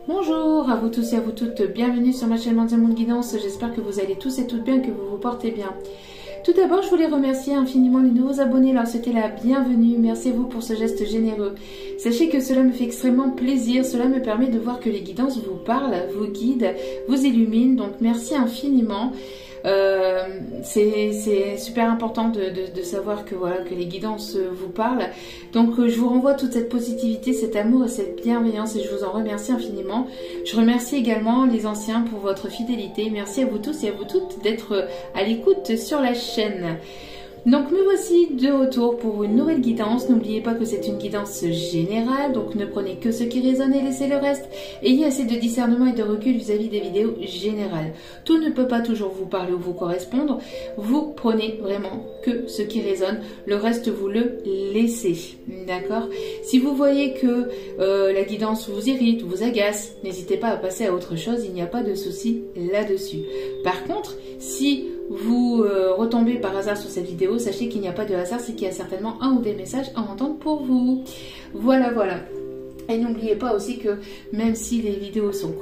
Bonjour à vous tous et à vous toutes, bienvenue sur ma chaîne Mandia Moon Guidance, j'espère que vous allez tous et toutes bien, que vous vous portez bien. Tout d'abord, je voulais remercier infiniment les nouveaux abonnés, leur souhaiter la bienvenue, merci à vous pour ce geste généreux. Sachez que cela me fait extrêmement plaisir, cela me permet de voir que les guidances vous parlent, vous guident, vous illuminent, donc merci infiniment. C'est super important de savoir que voilà, que les guidances vous parlent. Donc je vous renvoie toute cette positivité, cet amour et cette bienveillance et je vous en remercie infiniment. Je remercie également les anciens pour votre fidélité. Merci à vous tous et à vous toutes d'être à l'écoute sur la chaîne. Donc me voici de retour pour une nouvelle guidance. N'oubliez pas que c'est une guidance générale, donc ne prenez que ce qui résonne et laissez le reste. Ayez assez de discernement et de recul vis-à-vis des vidéos générales. Tout ne peut pas toujours vous parler ou vous correspondre. Vous prenez vraiment que ce qui résonne. Le reste, vous le laissez. D'accord? Si vous voyez que la guidance vous irrite, vous agace, n'hésitez pas à passer à autre chose. Il n'y a pas de souci là-dessus. Par contre, si vous retombez par hasard sur cette vidéo, sachez qu'il n'y a pas de hasard, c'est qu'il y a certainement un ou des messages à entendre pour vous. Voilà. Et n'oubliez pas aussi que même si les vidéos sont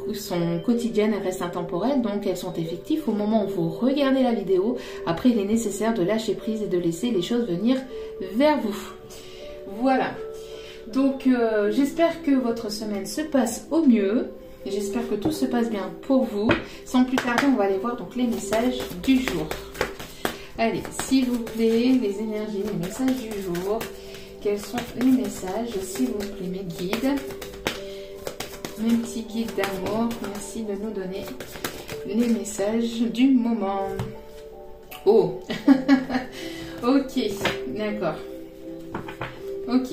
quotidiennes, elles restent intemporelles, donc elles sont effectives au moment où vous regardez la vidéo. Après, il est nécessaire de lâcher prise et de laisser les choses venir vers vous. Voilà. Donc, j'espère que votre semaine se passe au mieux. J'espère que tout se passe bien pour vous. Sans plus tarder, on va aller voir donc les messages du jour. Allez, s'il vous plaît, les énergies, les messages du jour. Quels sont les messages, s'il vous plaît, mes guides? Mes petits guides d'amour, merci de nous donner les messages du moment. Oh ok, d'accord. Ok.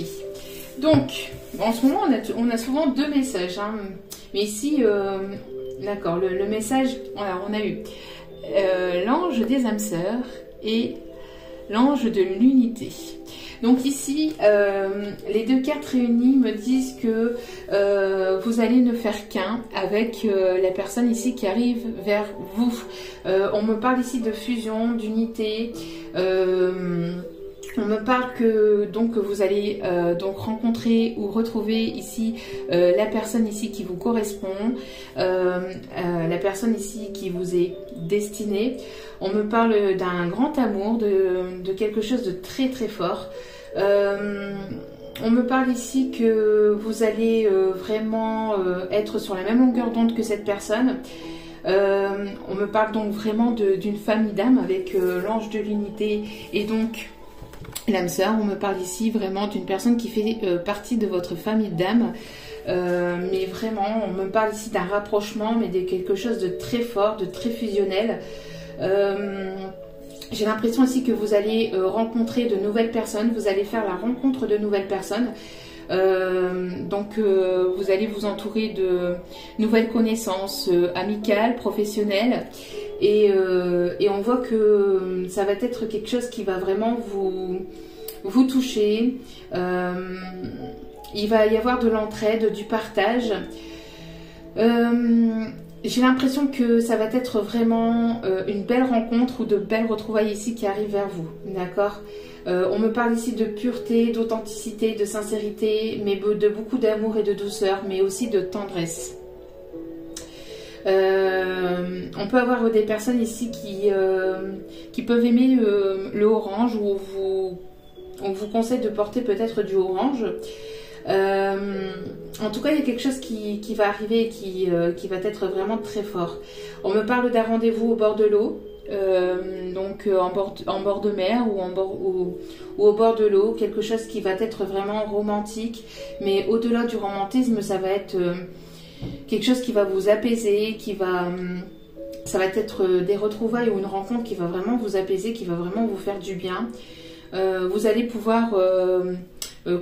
Donc, en ce moment, on a souvent deux messages, hein. Mais ici, d'accord, le message, voilà, on a eu l'ange des âmes sœurs et l'ange de l'unité. Donc ici, les deux cartes réunies me disent que vous allez ne faire qu'un avec la personne ici qui arrive vers vous. On me parle ici de fusion, d'unité. On me parle que donc vous allez donc rencontrer ou retrouver ici la personne ici qui vous correspond, la personne ici qui vous est destinée. On me parle d'un grand amour, de quelque chose de très très fort. On me parle ici que vous allez vraiment être sur la même longueur d'onde que cette personne. On me parle donc vraiment d'une famille d'âmes avec l'ange de l'unité et donc l'âme sœur. On me parle ici vraiment d'une personne qui fait partie de votre famille d'âmes. Mais vraiment, on me parle ici d'un rapprochement, mais de quelque chose de très fort, de très fusionnel. J'ai l'impression aussi que vous allez rencontrer de nouvelles personnes, vous allez faire la rencontre de nouvelles personnes. Donc vous allez vous entourer de nouvelles connaissances amicales, professionnelles. Et on voit que ça va être quelque chose qui va vraiment vous toucher. Il va y avoir de l'entraide, du partage. J'ai l'impression que ça va être vraiment une belle rencontre ou de belles retrouvailles ici qui arrivent vers vous. D'accord? On me parle ici de pureté, d'authenticité, de sincérité, mais de beaucoup d'amour et de douceur, mais aussi de tendresse. On peut avoir des personnes ici qui peuvent aimer le orange ou on vous conseille de porter peut-être du orange. En tout cas, il y a quelque chose qui va arriver et qui va être vraiment très fort. On me parle d'un rendez-vous au bord de l'eau, donc en bord de mer ou au bord de l'eau, quelque chose qui va être vraiment romantique. Mais au-delà du romantisme, ça va être quelque chose qui va vous apaiser, ça va être des retrouvailles ou une rencontre qui va vraiment vous apaiser, qui va vraiment vous faire du bien. Vous allez pouvoir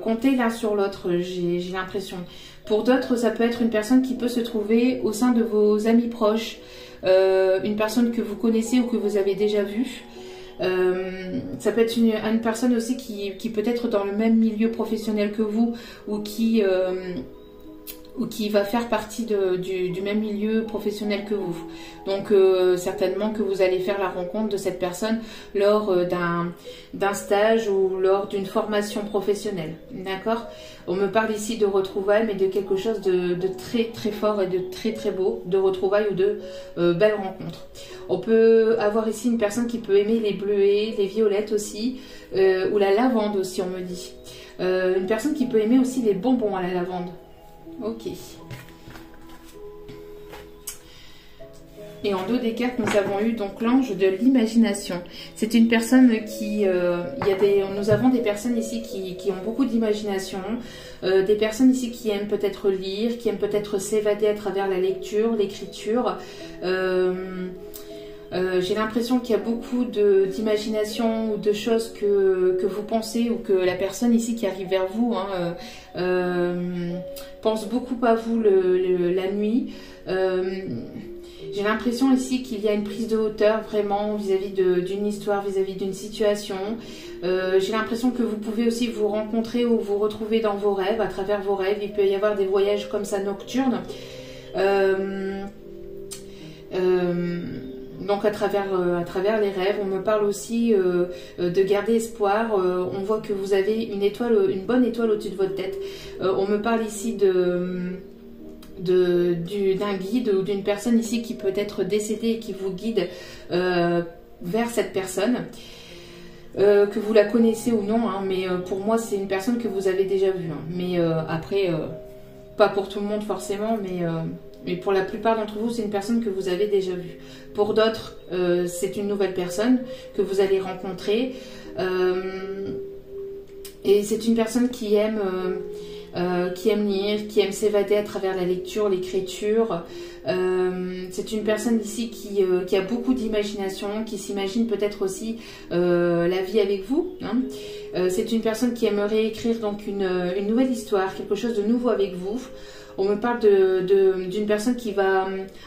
compter l'un sur l'autre, j'ai l'impression. Pour d'autres, ça peut être une personne qui peut se trouver au sein de vos amis proches, une personne que vous connaissez ou que vous avez déjà vue. Ça peut être une personne aussi qui peut être dans le même milieu professionnel que vous ou qui ou qui va faire partie du même milieu professionnel que vous. Donc certainement que vous allez faire la rencontre de cette personne lors d'un stage ou lors d'une formation professionnelle. D'accord? On me parle ici de retrouvailles, mais de quelque chose de très très fort et de très très beau, de retrouvailles ou de belles rencontres. On peut avoir ici une personne qui peut aimer les bleuets, les violettes aussi, ou la lavande aussi, on me dit. Une personne qui peut aimer aussi les bonbons à la lavande. Ok. Et en dos des cartes, nous avons eu donc l'ange de l'imagination. C'est une personne qui... nous avons des personnes ici qui ont beaucoup d'imagination. Des personnes ici qui aiment peut-être lire, qui aiment peut-être s'évader à travers la lecture, l'écriture. J'ai l'impression qu'il y a beaucoup d'imagination ou de choses que vous pensez ou que la personne ici qui arrive vers vous pense beaucoup à vous la nuit. J'ai l'impression ici qu'il y a une prise de hauteur vraiment vis-à-vis d'une histoire, vis-à-vis d'une situation. J'ai l'impression que vous pouvez aussi vous rencontrer ou vous retrouver dans vos rêves, à travers vos rêves. Il peut y avoir des voyages comme ça nocturnes. Donc à travers les rêves, on me parle aussi de garder espoir. On voit que vous avez une bonne étoile au-dessus de votre tête. On me parle ici d'un guide ou d'une personne ici qui peut être décédée et qui vous guide vers cette personne. Que vous la connaissez ou non, mais pour moi c'est une personne que vous avez déjà vue. Mais après, pas pour tout le monde forcément, mais pour la plupart d'entre vous, c'est une personne que vous avez déjà vue. Pour d'autres, c'est une nouvelle personne que vous allez rencontrer. Et c'est une personne qui aime lire, qui aime s'évader à travers la lecture, l'écriture. C'est une personne ici qui a beaucoup d'imagination, qui s'imagine peut-être aussi la vie avec vous. C'est une personne qui aimerait écrire donc une nouvelle histoire, quelque chose de nouveau avec vous. On me parle d'une personne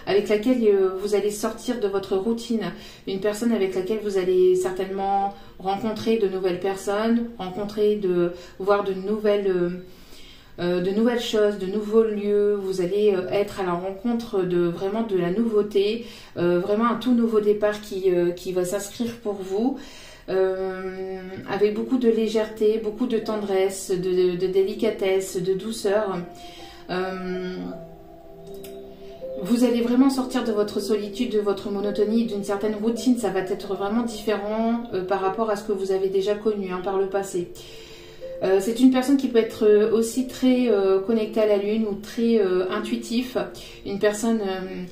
avec laquelle vous allez sortir de votre routine, une personne avec laquelle vous allez certainement rencontrer de nouvelles personnes, voir de nouvelles choses, de nouveaux lieux. Vous allez être à la rencontre de la nouveauté, vraiment un tout nouveau départ qui va s'inscrire pour vous. Avec beaucoup de légèreté, beaucoup de tendresse, de délicatesse, de douceur. Vous allez vraiment sortir de votre solitude, de votre monotonie, d'une certaine routine. Ça va être vraiment différent par rapport à ce que vous avez déjà connu par le passé. C'est une personne qui peut être aussi très connectée à la lune ou très intuitif. Une personne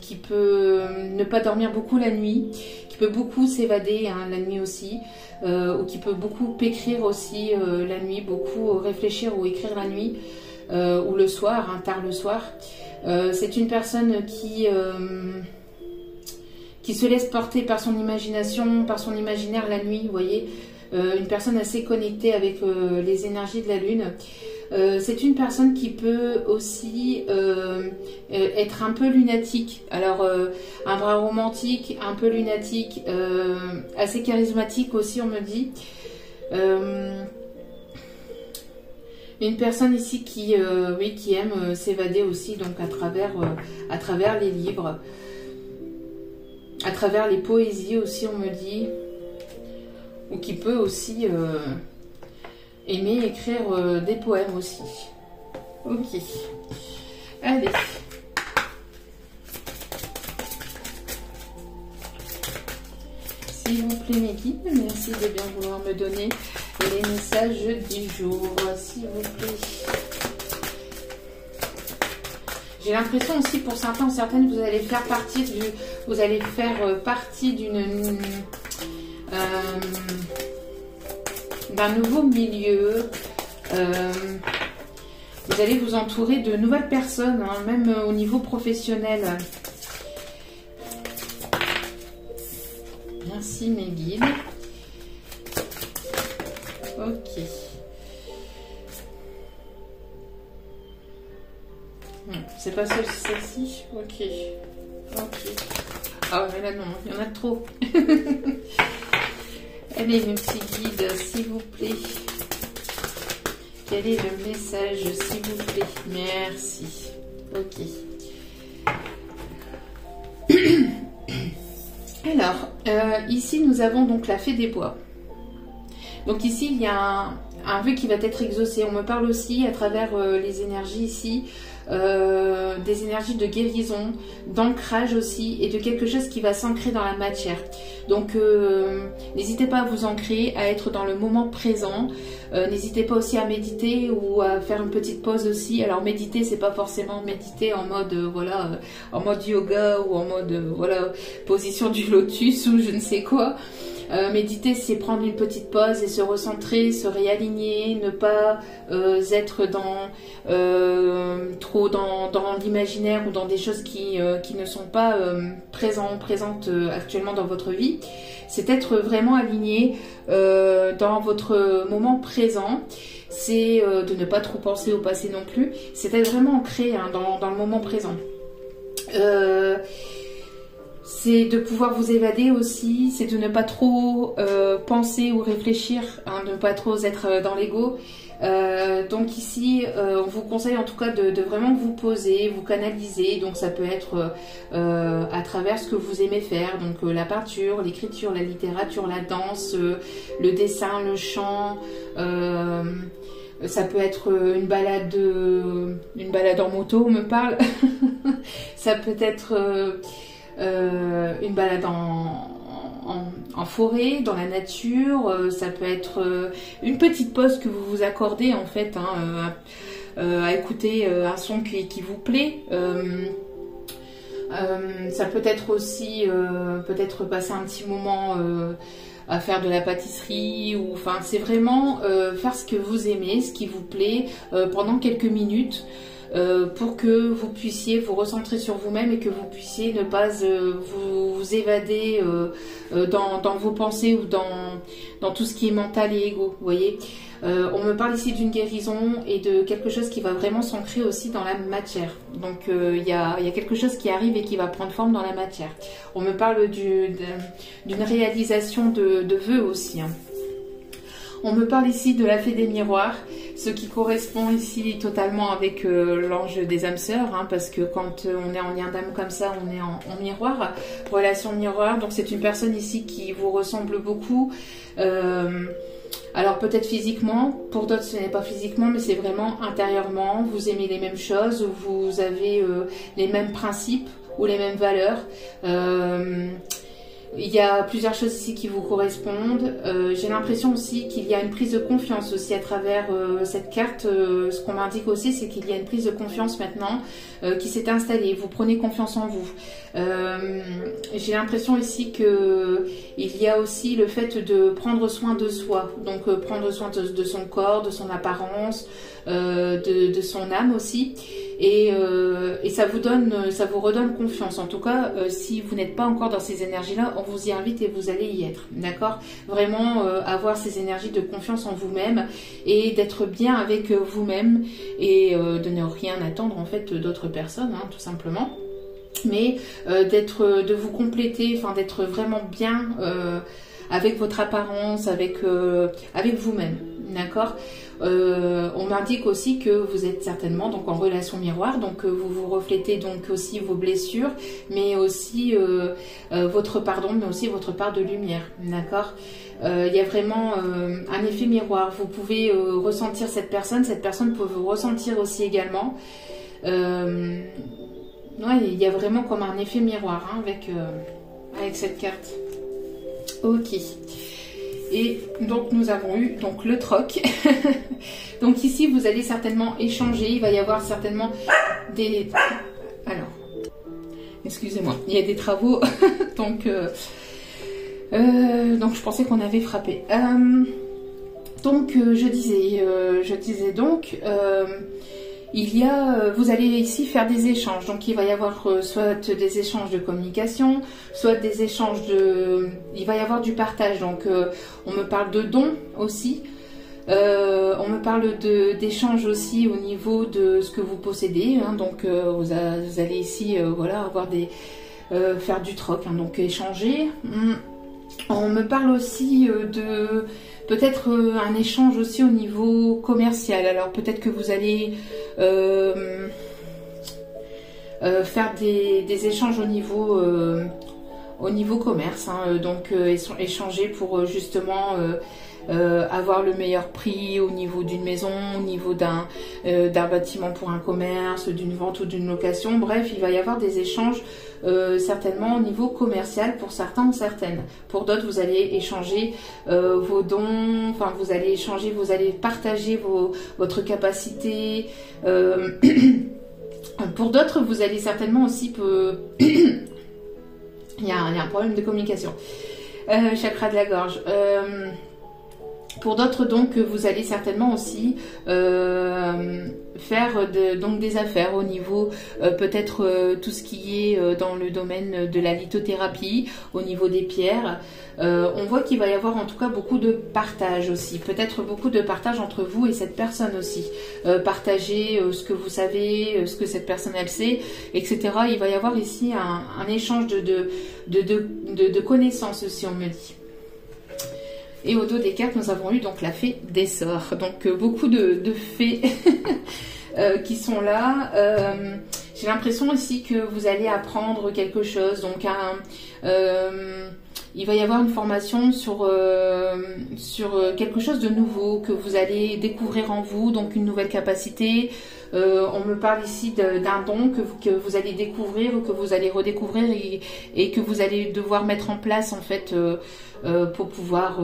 qui peut ne pas dormir beaucoup la nuit, qui peut beaucoup s'évader la nuit aussi, ou qui peut beaucoup écrire aussi la nuit, beaucoup réfléchir ou écrire la nuit. Ou le soir, tard le soir. C'est une personne qui se laisse porter par son imagination, par son imaginaire la nuit, vous voyez. Une personne assez connectée avec les énergies de la lune. C'est une personne qui peut aussi être un peu lunatique. Alors, un bras romantique, un peu lunatique, assez charismatique aussi, on me dit. Une personne ici qui aime s'évader aussi, donc à travers les livres, à travers les poésies aussi, on me dit, ou qui peut aussi aimer écrire des poèmes aussi. Ok. Allez. S'il vous plaît mes guides, merci de bien vouloir me donner les messages du jour, s'il vous plaît. J'ai l'impression aussi pour certains ou certaines, vous allez faire partie d'un nouveau milieu. Vous allez vous entourer de nouvelles personnes, même au niveau professionnel. Merci mes guides. Ok. C'est pas celle-ci. Ok. Ah ouais, là non, il y en a trop. Allez mes petits guides, s'il vous plaît. Quel est le message, s'il vous plaît? Merci. Ok. Alors, ici nous avons donc la fée des bois. Donc ici il y a un vœu qui va être exaucé. On me parle aussi à travers les énergies ici, des énergies de guérison, d'ancrage aussi, et de quelque chose qui va s'ancrer dans la matière. Donc n'hésitez pas à vous ancrer, à être dans le moment présent. N'hésitez pas aussi à méditer ou à faire une petite pause aussi. Alors méditer, c'est pas forcément méditer en mode voilà, en mode yoga ou en mode voilà, position du lotus ou je ne sais quoi. Méditer, c'est prendre une petite pause et se recentrer, se réaligner, ne pas être trop dans l'imaginaire ou dans des choses qui ne sont pas présentes actuellement dans votre vie. C'est être vraiment aligné dans votre moment présent. C'est de ne pas trop penser au passé non plus. C'est être vraiment ancré hein, dans le moment présent. C'est de pouvoir vous évader aussi, c'est de ne pas trop penser ou réfléchir, hein, de ne pas trop être dans l'ego. Donc ici, on vous conseille en tout cas de vraiment vous poser, vous canaliser. Donc ça peut être à travers ce que vous aimez faire, donc la peinture, l'écriture, la littérature, la danse, le dessin, le chant. Ça peut être une balade en moto, on me parle. Ça peut être une balade en forêt, dans la nature. Ça peut être une petite pause que vous vous accordez en fait hein, à écouter un son qui vous plaît. Ça peut être aussi peut-être passer un petit moment à faire de la pâtisserie ou enfin c'est vraiment faire ce que vous aimez, ce qui vous plaît pendant quelques minutes. Pour que vous puissiez vous recentrer sur vous-même et que vous puissiez ne pas vous évader dans vos pensées ou dans tout ce qui est mental et égo, vous voyez. On me parle ici d'une guérison et de quelque chose qui va vraiment s'ancrer aussi dans la matière. Donc il y a quelque chose qui arrive et qui va prendre forme dans la matière. On me parle d'une réalisation de vœux aussi. Hein. On me parle ici de la fée des miroirs, ce qui correspond ici totalement avec l'ange des âmes sœurs, hein, parce que quand on est en lien d'âme comme ça, on est en miroir, relation miroir. Donc c'est une personne ici qui vous ressemble beaucoup. Alors peut-être physiquement, pour d'autres ce n'est pas physiquement, mais c'est vraiment intérieurement. Vous aimez les mêmes choses, vous avez les mêmes principes ou les mêmes valeurs. Il y a plusieurs choses ici qui vous correspondent. J'ai l'impression aussi qu'il y a une prise de confiance aussi à travers cette carte. Ce qu'on m'indique aussi, c'est qu'il y a une prise de confiance maintenant qui s'est installée. Vous prenez confiance en vous. J'ai l'impression ici que il y a aussi le fait de prendre soin de soi. Donc prendre soin de son corps, de son apparence, de son âme aussi. Et ça vous redonne confiance. En tout cas, si vous n'êtes pas encore dans ces énergies-là, on vous y invite et vous allez y être. D'accord ? Vraiment avoir ces énergies de confiance en vous-même et d'être bien avec vous-même et de ne rien attendre en fait d'autres personnes, hein, tout simplement. Mais de vous compléter, enfin d'être vraiment bien avec votre apparence, avec vous-même. D'accord ? On m'indique aussi que vous êtes certainement donc en relation miroir, donc vous vous reflétez donc aussi vos blessures, mais aussi votre part d'ombre, mais aussi votre part de lumière, d'accord. Il y a vraiment un effet miroir. Vous pouvez ressentir cette personne peut vous ressentir aussi également. Ouais, il y a vraiment comme un effet miroir hein, avec cette carte. Ok. Et donc nous avons eu donc le troc. Donc ici vous allez certainement échanger. Il va y avoir certainement des... Alors, excusez-moi, il y a des travaux. donc je pensais qu'on avait frappé. Donc je disais donc... vous allez ici faire des échanges, donc il va y avoir soit des échanges de communication, soit des échanges il va y avoir du partage, donc on me parle de dons aussi, on me parle d'échanges aussi au niveau de ce que vous possédez, hein, donc vous allez ici voilà, avoir faire du troc, hein, donc échanger. On me parle aussi de peut-être un échange aussi au niveau commercial. Alors peut-être que vous allez faire des échanges au niveau commerce, hein, donc échanger pour justement avoir le meilleur prix au niveau d'une maison, au niveau d'un bâtiment pour un commerce, d'une vente ou d'une location. Bref, il va y avoir des échanges certainement au niveau commercial pour certains ou certaines. Pour d'autres, vous allez échanger vos dons, enfin vous allez échanger, vous allez partager votre capacité. Pour d'autres, vous allez certainement aussi il y a un problème de communication. Chakra de la gorge. Pour d'autres, donc, vous allez certainement aussi faire donc des affaires au niveau peut-être tout ce qui est dans le domaine de la lithothérapie, au niveau des pierres. On voit qu'il va y avoir en tout cas beaucoup de partage aussi, peut-être beaucoup de partage entre vous et cette personne aussi. Partager ce que vous savez, ce que cette personne elle sait, etc. Il va y avoir ici un échange de connaissances aussi, on me dit. Et au dos des cartes, nous avons eu donc la fée des sorts. Donc beaucoup de fées qui sont là. J'ai l'impression aussi que vous allez apprendre quelque chose. Donc il va y avoir une formation sur quelque chose de nouveau que vous allez découvrir en vous. Donc une nouvelle capacité. On me parle ici d'un don que vous allez découvrir ou que vous allez redécouvrir et que vous allez devoir mettre en place en fait pour pouvoir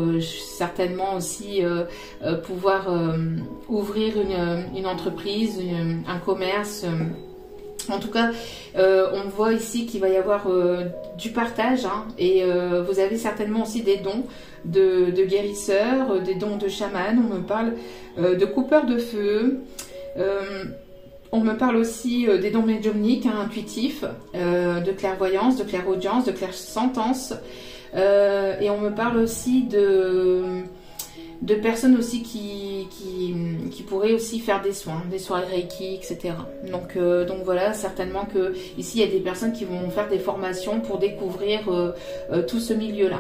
certainement aussi pouvoir ouvrir une entreprise, un commerce. En tout cas, on voit ici qu'il va y avoir du partage, hein, et vous avez certainement aussi des dons de guérisseurs, des dons de chaman. On me parle de coupeurs de feu. On me parle aussi des dons médiumniques, hein, intuitifs, de clairvoyance, de clairaudience, de clairsentence. Et on me parle aussi de personnes aussi qui pourraient aussi faire des soins Reiki, etc. Donc voilà, certainement que ici il y a des personnes qui vont faire des formations pour découvrir tout ce milieu-là.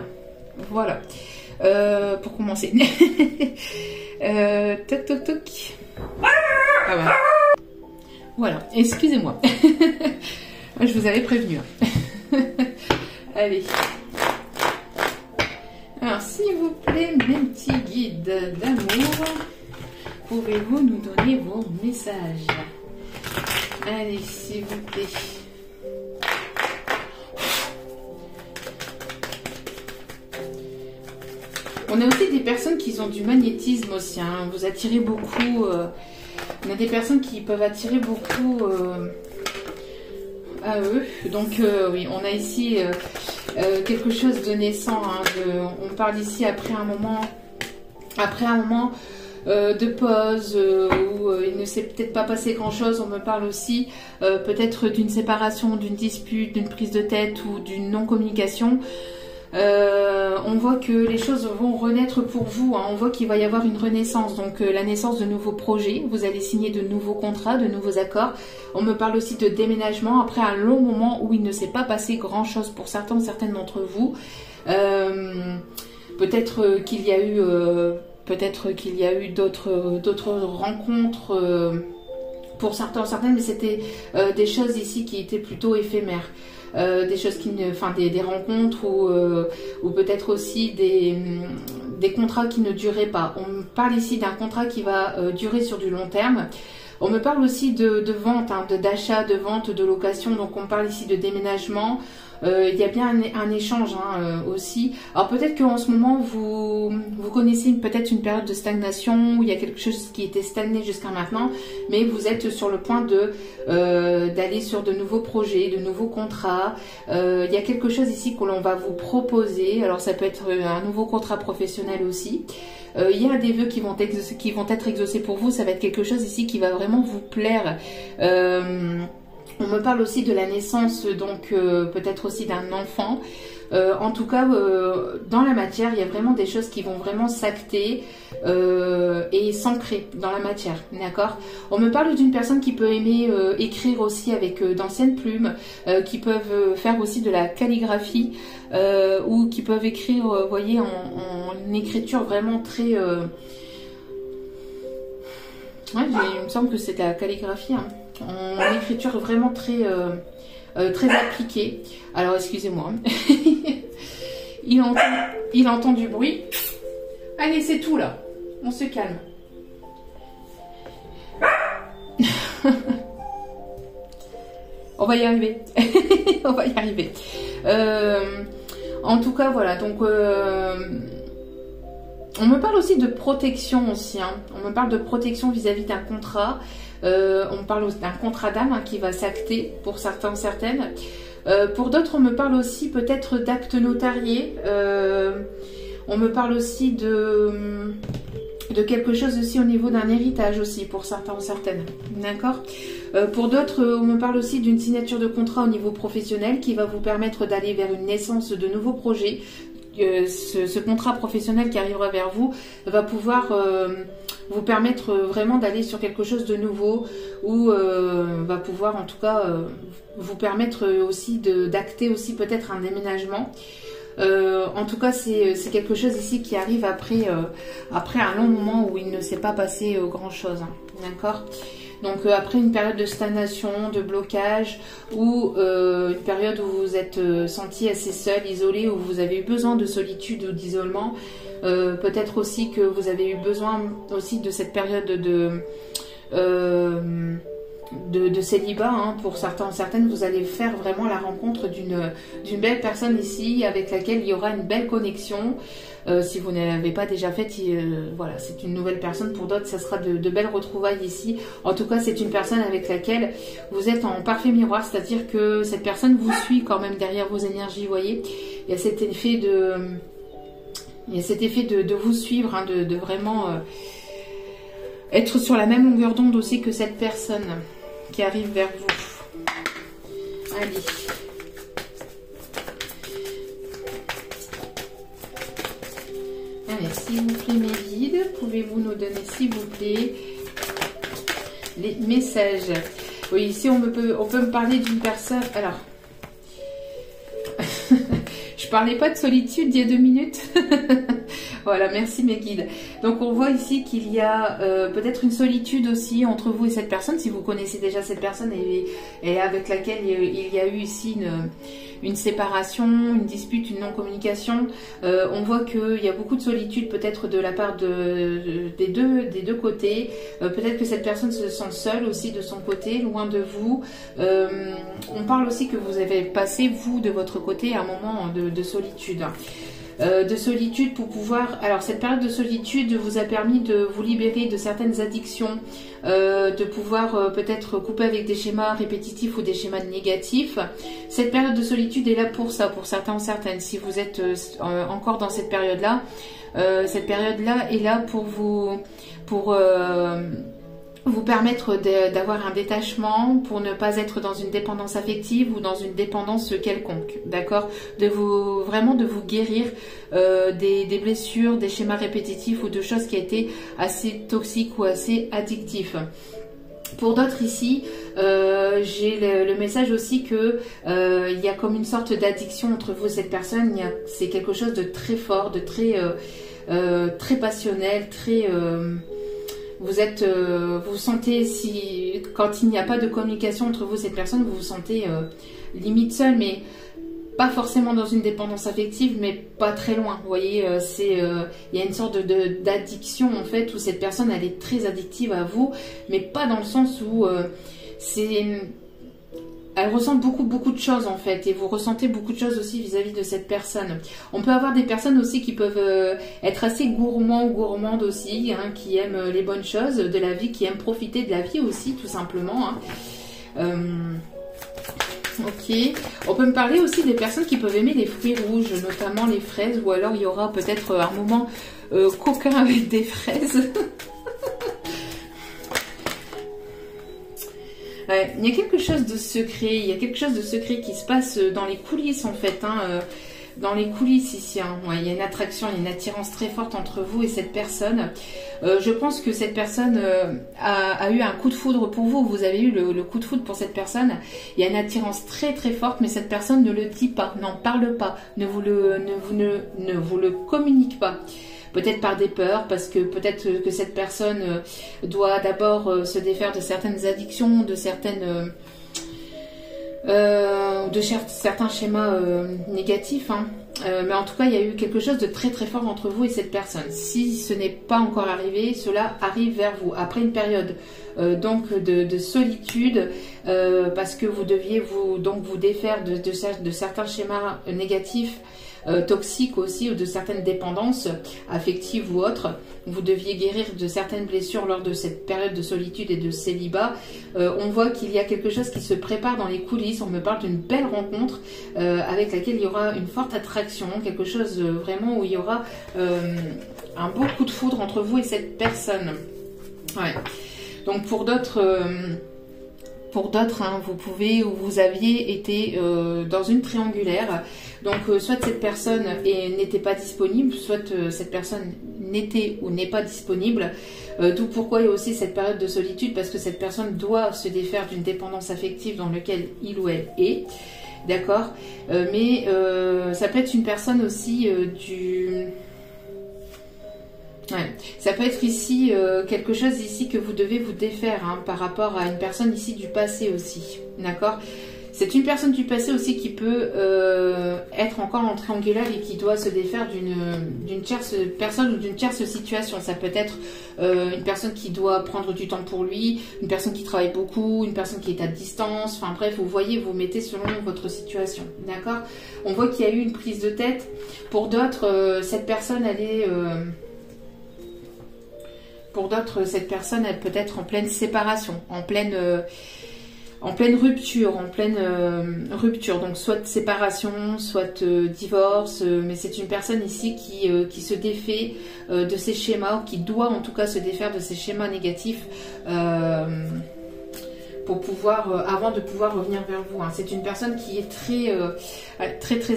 Voilà. Pour commencer. Toc toc toc. Ah bah. Voilà, excusez-moi. Je vous avais prévenu. Allez. Alors, s'il vous plaît, mes petits guides d'amour, pouvez-vous nous donner vos messages? Allez, s'il vous plaît. On a aussi des personnes qui ont du magnétisme aussi, hein. Vous attirez beaucoup... on a des personnes qui peuvent attirer beaucoup à eux. Donc oui, on a ici quelque chose de naissant, hein, on parle ici après un moment de pause où il ne s'est peut-être pas passé grand chose. On me parle aussi peut-être d'une séparation, d'une dispute, d'une prise de tête ou d'une non-communication. On voit que les choses vont renaître pour vous, hein. On voit qu'il va y avoir une renaissance, donc la naissance de nouveaux projets. Vous allez signer de nouveaux contrats, de nouveaux accords. On me parle aussi de déménagement après un long moment où il ne s'est pas passé grand chose pour certains ou certaines d'entre vous. Peut-être qu'il y a eu d'autres rencontres pour certains ou certaines, mais c'était des choses ici qui étaient plutôt éphémères. Des choses des rencontres ou peut-être aussi des contrats qui ne duraient pas. On me parle ici d'un contrat qui va durer sur du long terme. On me parle aussi de vente, hein, d'achat, de vente, de location. Donc on parle ici de déménagement. Il y a bien un échange, hein, aussi. Alors peut-être qu'en ce moment vous connaissez peut-être une période de stagnation où il y a quelque chose qui était stagné jusqu'à maintenant, mais vous êtes sur le point d'aller sur de nouveaux projets, de nouveaux contrats. Il y a quelque chose ici que l'on va vous proposer. Alors ça peut être un nouveau contrat professionnel aussi. Il y a des vœux qui vont être exaucés pour vous. Ça va être quelque chose ici qui va vraiment vous plaire. On me parle aussi de la naissance, donc peut-être aussi d'un enfant. En tout cas, dans la matière, il y a vraiment des choses qui vont vraiment s'acter et s'ancrer dans la matière, d'accord? On me parle d'une personne qui peut aimer écrire aussi avec d'anciennes plumes, qui peuvent faire aussi de la calligraphie, ou qui peuvent écrire, vous voyez, en écriture vraiment très... Ouais, il me semble que c'est de la calligraphie, hein. en écriture vraiment très, très appliquée. Alors, excusez-moi. Il entend du bruit. Allez, c'est tout là. On se calme. On va y arriver. On va y arriver. En tout cas, voilà. Donc, on me parle aussi de protection aussi. Hein. On me parle de protection vis-à-vis d'un contrat. On me parle d'un contrat d'âme hein, qui va s'acter pour certains, certaines. Pour d'autres, on me parle aussi peut-être d'actes notariés. On me parle aussi de quelque chose aussi au niveau d'un héritage aussi pour certains ou certaines. D'accord. Pour d'autres, on me parle aussi d'une signature de contrat au niveau professionnel qui va vous permettre d'aller vers une naissance de nouveaux projets. Ce contrat professionnel qui arrivera vers vous va pouvoir vous permettre vraiment d'aller sur quelque chose de nouveau ou va pouvoir en tout cas vous permettre aussi d'acter aussi peut-être un déménagement. En tout cas, c'est quelque chose ici qui arrive après un long moment où il ne s'est pas passé grand-chose. Hein, d'accord. Donc après une période de stagnation, de blocage ou une période où vous vous êtes senti assez seul, isolé, où vous avez eu besoin de solitude ou d'isolement. Peut-être aussi que vous avez eu besoin aussi de cette période de célibat, hein. Pour certains ou certaines, vous allez faire vraiment la rencontre d'une belle personne ici avec laquelle il y aura une belle connexion. Si vous ne l'avez pas déjà faite, voilà, c'est une nouvelle personne. Pour d'autres, ça sera de belles retrouvailles ici. En tout cas, c'est une personne avec laquelle vous êtes en parfait miroir, c'est-à-dire que cette personne vous suit quand même derrière vos énergies, vous voyez. Il y a cet effet de vous suivre, hein, de vraiment être sur la même longueur d'onde aussi que cette personne qui arrive vers vous. Allez. Allez, s'il vous plaît, mes guides, pouvez-vous nous donner, s'il vous plaît, les messages. Oui, ici, on peut me parler d'une personne... Alors, je parlais pas de solitude il y a 2 minutes. Voilà, merci mes guides. Donc on voit ici qu'il y a peut-être une solitude aussi entre vous et cette personne, si vous connaissez déjà cette personne et avec laquelle il y a eu ici une séparation, une dispute, une non-communication. On voit qu'il y a beaucoup de solitude peut-être de la part des deux côtés. Peut-être que cette personne se sent seule aussi de son côté, loin de vous. On parle aussi que vous avez passé, vous, de votre côté, un moment de solitude. De solitude pour pouvoir... Alors, cette période de solitude vous a permis de vous libérer de certaines addictions, de pouvoir peut-être couper avec des schémas répétitifs ou des schémas négatifs. Cette période de solitude est là pour ça, pour certains ou certaines. Si vous êtes encore dans cette période-là est là pour vous permettre d'avoir un détachement, pour ne pas être dans une dépendance affective ou dans une dépendance quelconque, d'accord? Vraiment de vous guérir des blessures, des schémas répétitifs ou de choses qui étaient assez toxiques ou assez addictifs. Pour d'autres ici, j'ai le message aussi que il y a comme une sorte d'addiction entre vous et cette personne. C'est quelque chose de très fort, de très passionnel, très... vous sentez, quand il n'y a pas de communication entre vous et cette personne, vous vous sentez limite seul, mais pas forcément dans une dépendance affective, mais pas très loin. Vous voyez, il y a une sorte d'addiction en fait, où cette personne elle est très addictive à vous, mais pas dans le sens où elle ressent beaucoup de choses en fait, et vous ressentez beaucoup de choses aussi vis-à-vis de cette personne. On peut avoir des personnes aussi qui peuvent être assez gourmands ou gourmandes aussi, hein, qui aiment les bonnes choses de la vie, qui aiment profiter de la vie aussi tout simplement. Hein. Ok. On peut me parler aussi des personnes qui peuvent aimer les fruits rouges, notamment les fraises, ou alors il y aura peut-être un moment coquin avec des fraises. Il y a quelque chose de secret, il y a quelque chose de secret qui se passe dans les coulisses en fait, hein, dans les coulisses ici. Hein. Ouais, il y a une attraction, il y a une attirance très forte entre vous et cette personne. Je pense que cette personne a eu un coup de foudre pour vous, vous avez eu le coup de foudre pour cette personne. Il y a une attirance très forte, mais cette personne ne le dit pas, n'en parle pas, ne vous le communique pas. peut-être par des peurs, parce que peut-être que cette personne doit d'abord se défaire de certaines addictions, de certaines... certains schémas négatifs, hein. Mais en tout cas il y a eu quelque chose de très très fort entre vous et cette personne. Si ce n'est pas encore arrivé, cela arrive vers vous après une période donc de solitude, parce que vous deviez vous défaire de certains schémas négatifs, toxiques aussi, ou de certaines dépendances affectives ou autres. Vous deviez guérir de certaines blessures lors de cette période de solitude et de célibat. On voit qu'il y a quelque chose qui se prépare dans les coulisses. On me parle d'une belle rencontre avec laquelle il y aura une forte attraction, quelque chose vraiment où il y aura un beau coup de foudre entre vous et cette personne. Ouais. Donc pour d'autres... hein, vous pouvez, ou vous aviez été dans une triangulaire. Donc soit cette personne n'était pas disponible, soit cette personne n'était ou n'est pas disponible. D'où pourquoi il y a aussi cette période de solitude, parce que cette personne doit se défaire d'une dépendance affective dans laquelle il ou elle est. D'accord, mais ça peut être une personne aussi Ouais. Ça peut être ici quelque chose ici que vous devez vous défaire, hein, par rapport à une personne ici du passé aussi. D'accord. C'est une personne du passé aussi qui peut être encore en triangulaire et qui doit se défaire d'une tierce personne ou d'une tierce situation. Ça peut être une personne qui doit prendre du temps pour lui, une personne qui travaille beaucoup, une personne qui est à distance. Enfin bref, vous voyez, vous mettez selon votre situation. D'accord. On voit qu'il y a eu une prise de tête. Pour d'autres, cette personne, elle est... Pour d'autres, cette personne, elle peut être en pleine séparation, en pleine rupture, donc soit séparation, soit divorce, mais c'est une personne ici qui se défait de ses schémas, ou qui doit en tout cas se défaire de ses schémas négatifs pour pouvoir, avant de pouvoir revenir vers vous, hein. C'est une personne qui est très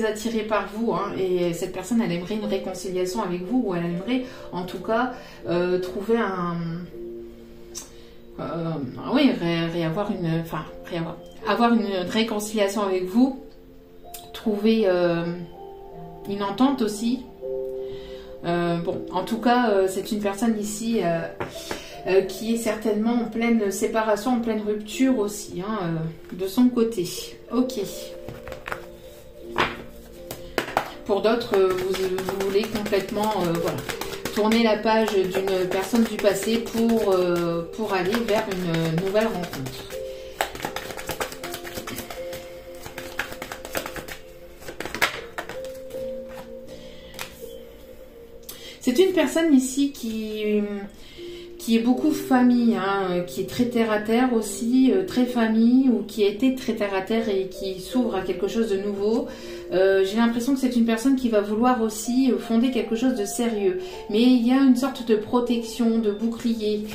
attirée par vous, hein, et cette personne, elle aimerait une réconciliation avec vous, ou elle aimerait en tout cas trouver avoir une réconciliation avec vous, trouver une entente aussi. Bon, en tout cas, c'est une personne ici qui est certainement en pleine séparation, en pleine rupture aussi, hein, de son côté. Ok. Pour d'autres, vous voulez complètement voilà, tourner la page d'une personne du passé pour aller vers une nouvelle rencontre. C'est une personne ici qui est beaucoup famille, hein, qui est très terre à terre aussi, très famille, ou qui a été très terre à terre et qui s'ouvre à quelque chose de nouveau. J'ai l'impression que c'est une personne qui va vouloir aussi fonder quelque chose de sérieux. Mais il y a une sorte de protection, de bouclier.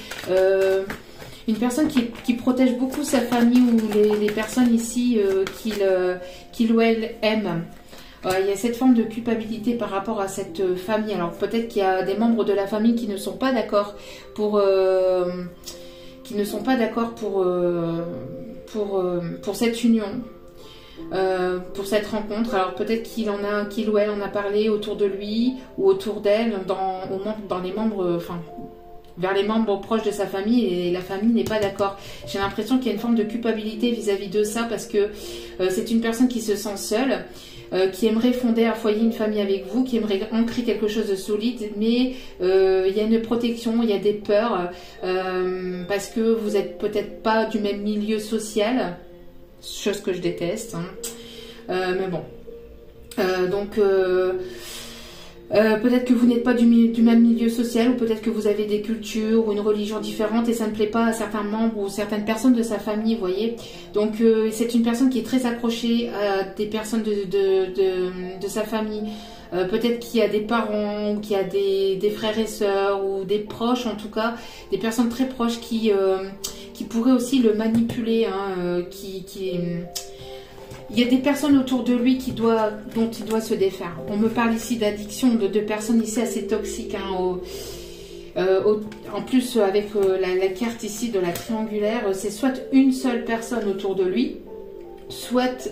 Une personne qui protège beaucoup sa famille, ou les personnes ici qu'il ou elle aime. Il y a cette forme de culpabilité par rapport à cette famille. Alors peut-être qu'il y a des membres de la famille qui ne sont pas d'accord pour cette union, pour cette rencontre. Alors peut-être qu'il ou elle en a parlé autour de lui ou autour d'elle, dans les membres, vers les membres proches de sa famille, et la famille n'est pas d'accord. J'ai l'impression qu'il y a une forme de culpabilité vis-à-vis de ça, parce que c'est une personne qui se sent seule, qui aimerait fonder un foyer, une famille avec vous, qui aimerait ancrer quelque chose de solide, mais il y a une protection, il y a des peurs, parce que vous n'êtes peut-être pas du même milieu social, chose que je déteste, hein. Mais bon. Peut-être que vous n'êtes pas du même milieu social, ou peut-être que vous avez des cultures ou une religion différente et ça ne plaît pas à certains membres ou certaines personnes de sa famille, vous voyez. Donc c'est une personne qui est très accrochée à des personnes de sa famille. Peut-être qu'il y a des parents, ou qu'il y a des frères et sœurs, ou des proches en tout cas, des personnes très proches qui pourraient aussi le manipuler, hein, il y a des personnes autour de lui dont il doit se défaire. On me parle ici d'addiction, de personnes ici assez toxiques, hein, en plus avec la carte ici de la triangulaire, c'est soit une seule personne autour de lui, soit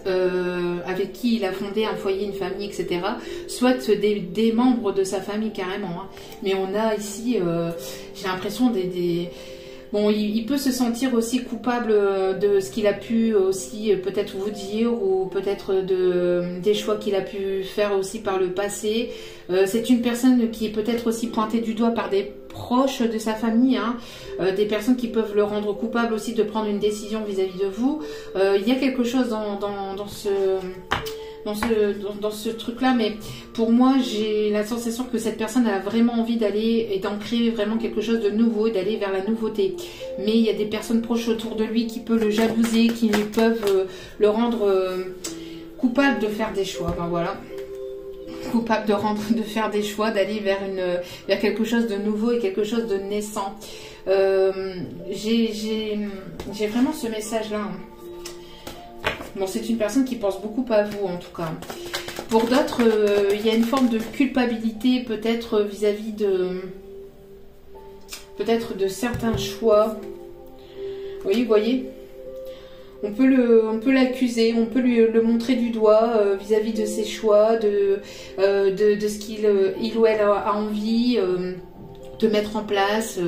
avec qui il a fondé un foyer, une famille, etc. Soit des membres de sa famille carrément. Hein. Mais on a ici, j'ai l'impression Bon, il peut se sentir aussi coupable de ce qu'il a pu aussi peut-être vous dire ou peut-être des choix qu'il a pu faire aussi par le passé. C'est une personne qui est peut-être aussi pointée du doigt par des proches de sa famille, hein, des personnes qui peuvent le rendre coupable aussi de prendre une décision vis-à-vis de vous. Il y a quelque chose dans ce truc-là, mais pour moi, j'ai la sensation que cette personne a vraiment envie d'aller et d'ancrer vraiment quelque chose de nouveau, d'aller vers la nouveauté. Mais il y a des personnes proches autour de lui qui peuvent le jalouser, qui lui peuvent le rendre coupable de faire des choix. Ben voilà. Coupable de faire des choix, d'aller vers quelque chose de nouveau et quelque chose de naissant. J'ai vraiment ce message-là. Bon, c'est une personne qui pense beaucoup à vous, en tout cas. Pour d'autres, il y a une forme de culpabilité, peut-être vis-à-vis peut-être de certains choix. Oui, vous voyez, on peut l'accuser, on peut le montrer du doigt vis-à-vis de ses choix, de ce qu'il ou elle a envie de mettre en place.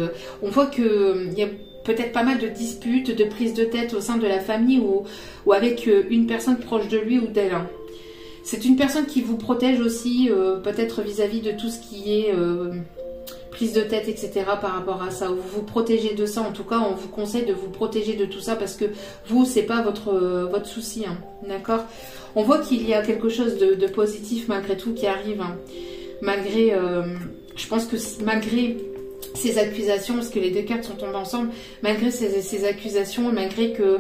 On voit qu'il y a peut-être pas mal de disputes, de prises de tête au sein de la famille ou avec une personne proche de lui ou d'elle. C'est une personne qui vous protège aussi, peut-être vis-à-vis de tout ce qui est prise de tête, etc. par rapport à ça. Vous vous protégez de ça. En tout cas, on vous conseille de vous protéger de tout ça parce que vous, c'est pas votre souci. Hein, d'accord? On voit qu'il y a quelque chose de positif malgré tout qui arrive. Hein, malgré, je pense que malgré ces accusations, parce que les deux cartes sont tombées ensemble, malgré ces accusations, malgré que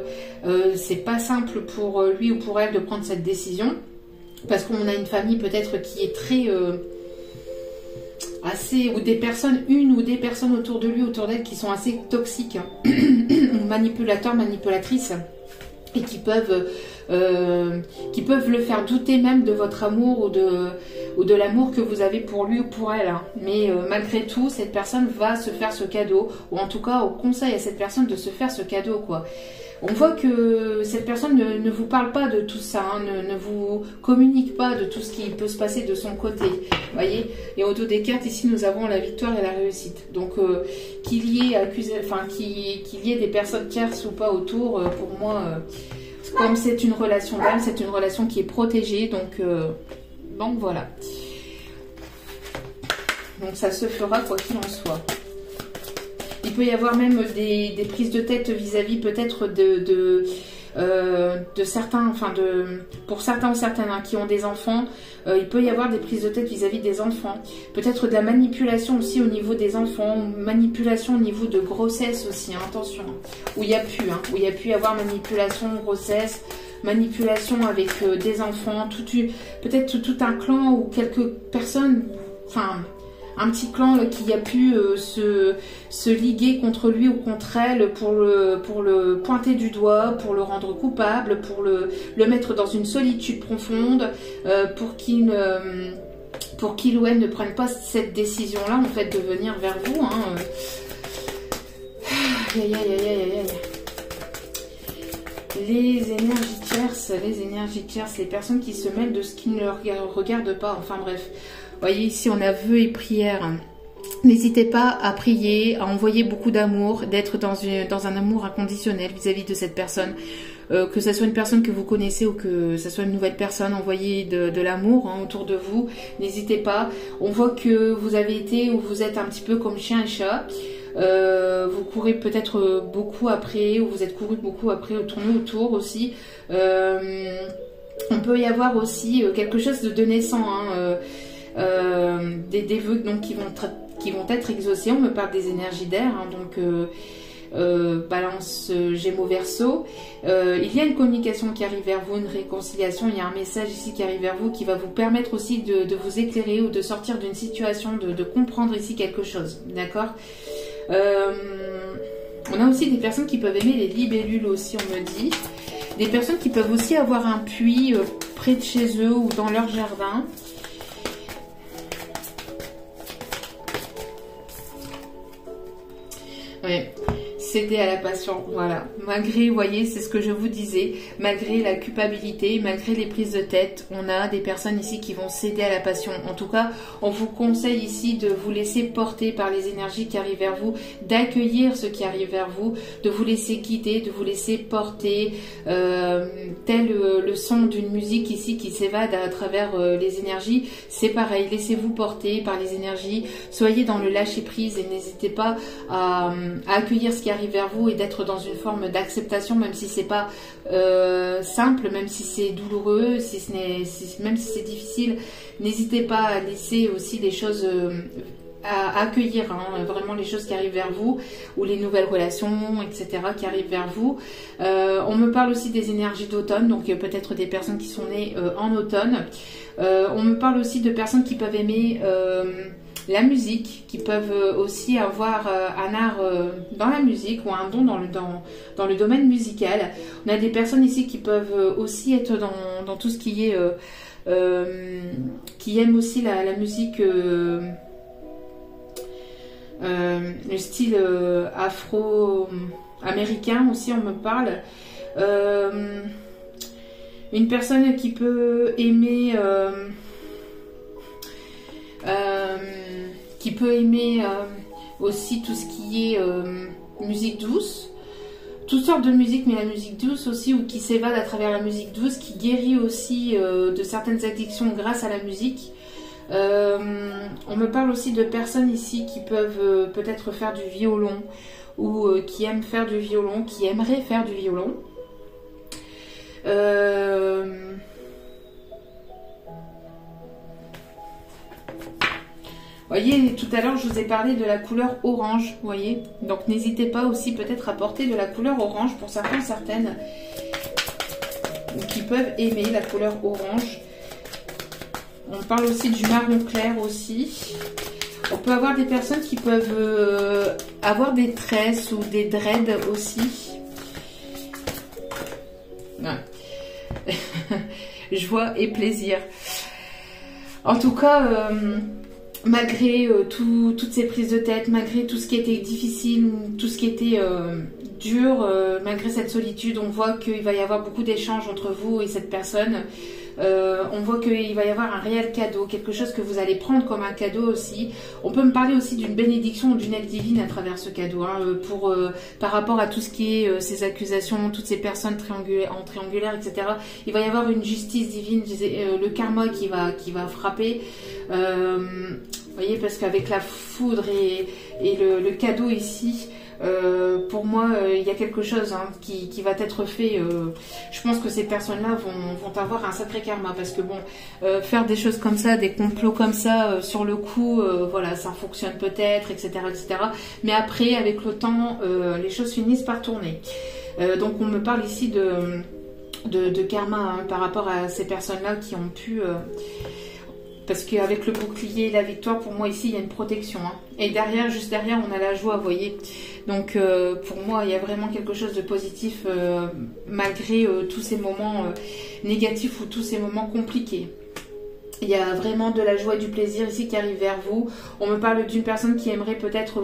c'est pas simple pour lui ou pour elle de prendre cette décision, parce qu'on a une famille peut-être qui est très ou des personnes, une ou des personnes autour de lui, autour d'elle, qui sont assez toxiques, hein, ou manipulateurs, manipulatrices, et qui peuvent le faire douter même de votre amour ou de l'amour que vous avez pour lui ou pour elle. Hein. Mais malgré tout, cette personne va se faire ce cadeau, ou en tout cas, on conseille à cette personne de se faire ce cadeau, quoi. On voit que cette personne ne vous parle pas de tout ça, hein, ne vous communique pas de tout ce qui peut se passer de son côté. Voyez. Et au dos des cartes, ici, nous avons la victoire et la réussite. Donc, qu'il y ait des personnes tierces ou pas autour, pour moi, comme c'est une relation d'âme, c'est une relation qui est protégée. Donc voilà. Donc, ça se fera quoi qu'il en soit. Il peut y avoir même des prises de tête vis-à-vis peut-être de certains, enfin pour certains ou certaines hein, qui ont des enfants, il peut y avoir des prises de tête vis-à-vis des enfants. Peut-être de la manipulation aussi au niveau des enfants, manipulation au niveau de grossesse aussi, hein, attention. Où il y a pu y avoir manipulation, grossesse, manipulation avec des enfants, peut-être tout un clan ou quelques personnes, enfin un petit clan qui a pu se liguer contre lui ou contre elle pour le pointer du doigt, pour le rendre coupable, pour le mettre dans une solitude profonde, pour qu'il ou elle ne prenne pas cette décision-là, en fait, de venir vers vous. Hein. Aïe, aïe, aïe, aïe, aïe. Les énergies tierces, les personnes qui se mêlent de ce qui ne leur regarde pas, enfin bref. Vous voyez, ici, on a vœux et prières. N'hésitez pas à prier, à envoyer beaucoup d'amour, d'être dans un amour inconditionnel vis-à-vis de cette personne. Que ce soit une personne que vous connaissez ou que ce soit une nouvelle personne, envoyez de l'amour hein, autour de vous. N'hésitez pas. On voit que vous avez été ou vous êtes un petit peu comme chien et chat. Vous courez peut-être beaucoup après, ou vous êtes couru beaucoup après, tourner autour aussi. On peut y avoir aussi quelque chose de naissant, hein, des vœux donc, qui vont être exaucés. On me parle des énergies d'air, hein, donc Balance, Gémeaux, Verseau. Il y a une communication qui arrive vers vous, une réconciliation, il y a un message ici qui arrive vers vous qui va vous permettre aussi de vous éclairer ou de sortir d'une situation, de comprendre ici quelque chose, d'accord. On a aussi des personnes qui peuvent aimer les libellules aussi, on me dit. Des personnes qui peuvent aussi avoir un puits près de chez eux ou dans leur jardin. Ouais. céder à la passion, voilà. Malgré, vous voyez, c'est ce que je vous disais, malgré la culpabilité, malgré les prises de tête, on a des personnes ici qui vont céder à la passion. En tout cas, on vous conseille ici de vous laisser porter par les énergies qui arrivent vers vous, d'accueillir ce qui arrive vers vous, de vous laisser guider, de vous laisser porter, tel le son d'une musique ici qui s'évade à travers les énergies. C'est pareil, laissez-vous porter par les énergies, soyez dans le lâcher prise et n'hésitez pas à accueillir ce qui arrive vers vous et d'être dans une forme d'acceptation, même si c'est pas simple, même si c'est douloureux, même si c'est difficile. N'hésitez pas à laisser aussi les choses, à accueillir vraiment les choses qui arrivent vers vous, ou les nouvelles relations, etc. qui arrivent vers vous. On me parle aussi des énergies d'automne, donc peut-être des personnes qui sont nées en automne. On me parle aussi de personnes qui peuvent aimer la musique, qui peuvent aussi avoir un art dans la musique ou un don dans le domaine musical. On a des personnes ici qui peuvent aussi être dans tout ce qui est qui aiment aussi la musique, le style afro-américain aussi, on me parle. Une personne qui peut aimer aussi tout ce qui est musique douce, toutes sortes de musique, mais la musique douce aussi, ou qui s'évade à travers la musique douce, qui guérit aussi de certaines addictions grâce à la musique. On me parle aussi de personnes ici qui peuvent peut-être faire du violon, ou qui aiment faire du violon, qui aimeraient faire du violon. Vous voyez, tout à l'heure, je vous ai parlé de la couleur orange, vous voyez. Donc, n'hésitez pas aussi peut-être à porter de la couleur orange pour certains, certaines qui peuvent aimer la couleur orange. On parle aussi du marron clair aussi. On peut avoir des personnes qui peuvent avoir des tresses ou des dreads aussi. Ouais. Joie et plaisir. En tout cas... malgré toutes ces prises de tête, malgré tout ce qui était difficile, tout ce qui était dur, malgré cette solitude, on voit qu'il va y avoir beaucoup d'échanges entre vous et cette personne. On voit qu'il va y avoir un réel cadeau, quelque chose que vous allez prendre comme un cadeau aussi. On peut me parler aussi d'une bénédiction ou d'une aide divine à travers ce cadeau, par rapport à tout ce qui est ces accusations, toutes ces personnes triangulaires, etc. Il va y avoir une justice divine, le karma qui va frapper. Vous voyez, parce qu'avec la foudre et le cadeau ici, pour moi, il y a quelque chose qui va être fait. Je pense que ces personnes-là vont avoir un sacré karma, parce que bon, faire des choses comme ça, des complots comme ça, sur le coup, voilà, ça fonctionne peut-être, etc., etc. Mais après, avec le temps, les choses finissent par tourner. Donc on me parle ici de karma par rapport à ces personnes-là qui ont pu... parce qu'avec le bouclier et la victoire, pour moi ici il y a une protection. Et derrière, juste derrière, on a la joie, vous voyez. Donc pour moi, il y a vraiment quelque chose de positif malgré tous ces moments négatifs ou tous ces moments compliqués. Il y a vraiment de la joie et du plaisir ici qui arrive vers vous. On me parle d'une personne qui aimerait peut-être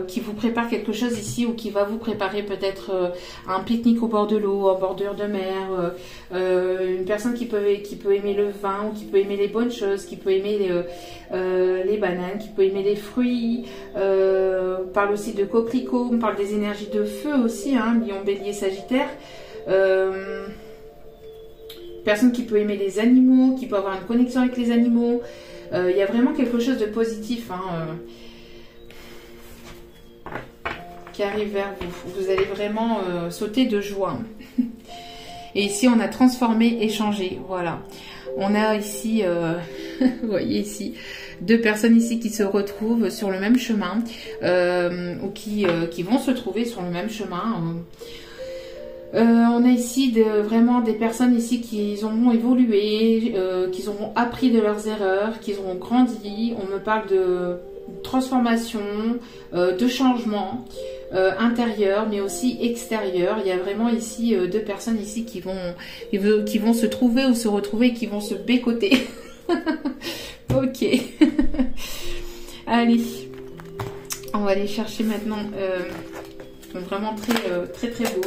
qui vous prépare quelque chose ici, ou qui va vous préparer peut-être un pique-nique au bord de l'eau, en bordure de mer. Une personne qui peut aimer le vin, ou qui peut aimer les bonnes choses, qui peut aimer les bananes, qui peut aimer les fruits. On parle aussi de coquelicots, on parle des énergies de feu aussi, Lion, Bélier, Sagittaire. Personne qui peut aimer les animaux, qui peut avoir une connexion avec les animaux. Il y a vraiment quelque chose de positif qui arrive vers vous. Vous allez vraiment sauter de joie. Et ici, on a transformé, échangé. Voilà. On a ici, vous voyez ici, deux personnes ici qui se retrouvent sur le même chemin, ou qui vont se trouver sur le même chemin. On a ici vraiment des personnes ici qui ont évolué, qui ont appris de leurs erreurs, qui ont grandi. On me parle de transformation, de changement intérieur, mais aussi extérieur. Il y a vraiment ici deux personnes ici qui vont se trouver ou se retrouver, qui vont se bécoter. Ok. Allez. On va aller chercher maintenant. Vraiment très très beau.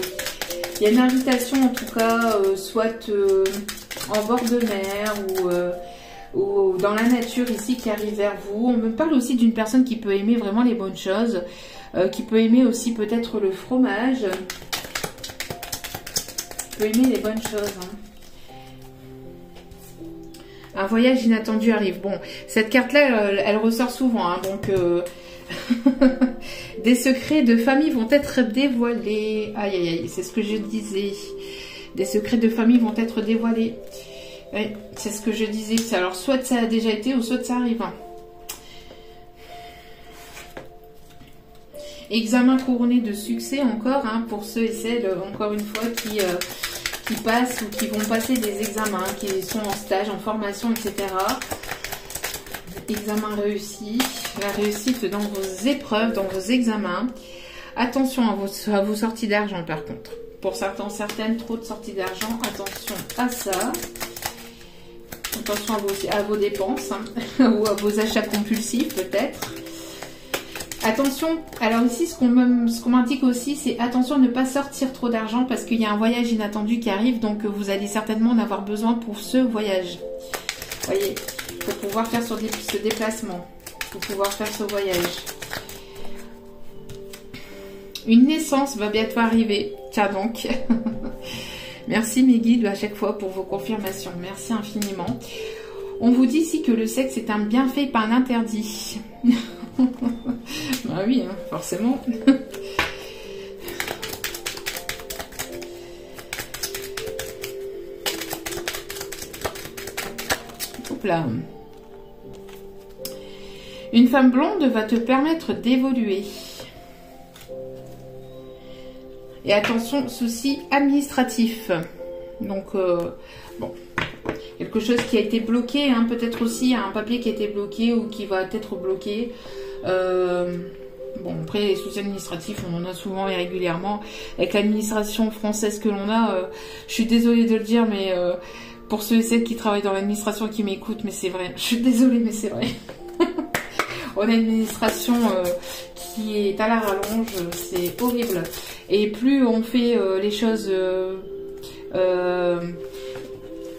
Il y a une invitation en tout cas, soit en bord de mer ou dans la nature ici qui arrive vers vous. On me parle aussi d'une personne qui peut aimer vraiment les bonnes choses, qui peut aimer aussi peut-être le fromage, qui peut aimer les bonnes choses. Hein. Un voyage inattendu arrive. Bon, cette carte-là, elle ressort souvent, hein, donc... Des secrets de famille vont être dévoilés. Aïe, aïe, aïe, c'est ce que je disais. Des secrets de famille vont être dévoilés. Ouais, c'est ce que je disais. Alors, soit ça a déjà été, ou soit ça arrive. Hein. Examen couronné de succès encore, hein, pour ceux et celles, encore une fois, qui passent ou qui vont passer des examens, qui sont en stage, en formation, etc. Examen réussi, la réussite dans vos épreuves, dans vos examens. Attention à vos sorties d'argent par contre. Pour certains, certaines, trop de sorties d'argent. Attention à ça. Attention à vos dépenses, hein, ou à vos achats compulsifs peut-être. Attention, alors ici ce qu'on m'indique aussi, c'est attention à ne pas sortir trop d'argent parce qu'il y a un voyage inattendu qui arrive, donc vous allez certainement en avoir besoin pour ce voyage. Voyez, pour pouvoir faire ce déplacement, pour pouvoir faire ce voyage. Une naissance va bientôt arriver. Tiens donc. Merci mes guides à chaque fois pour vos confirmations. Merci infiniment. On vous dit ici que le sexe est un bienfait, pas un interdit. Bah oui, hein, forcément. Hop là. Une femme blonde va te permettre d'évoluer. Et attention, souci administratif. Donc, bon, quelque chose qui a été bloqué, hein, peut-être aussi un papier qui a été bloqué ou qui va être bloqué. Bon, après, les soucis administratifs, on en a souvent et régulièrement. Avec l'administration française que l'on a, je suis désolée de le dire, mais pour ceux et celles qui travaillent dans l'administration et qui m'écoutent, mais c'est vrai. Je suis désolée, mais c'est vrai. On a une administration qui est à la rallonge, c'est horrible. Et plus on fait les choses...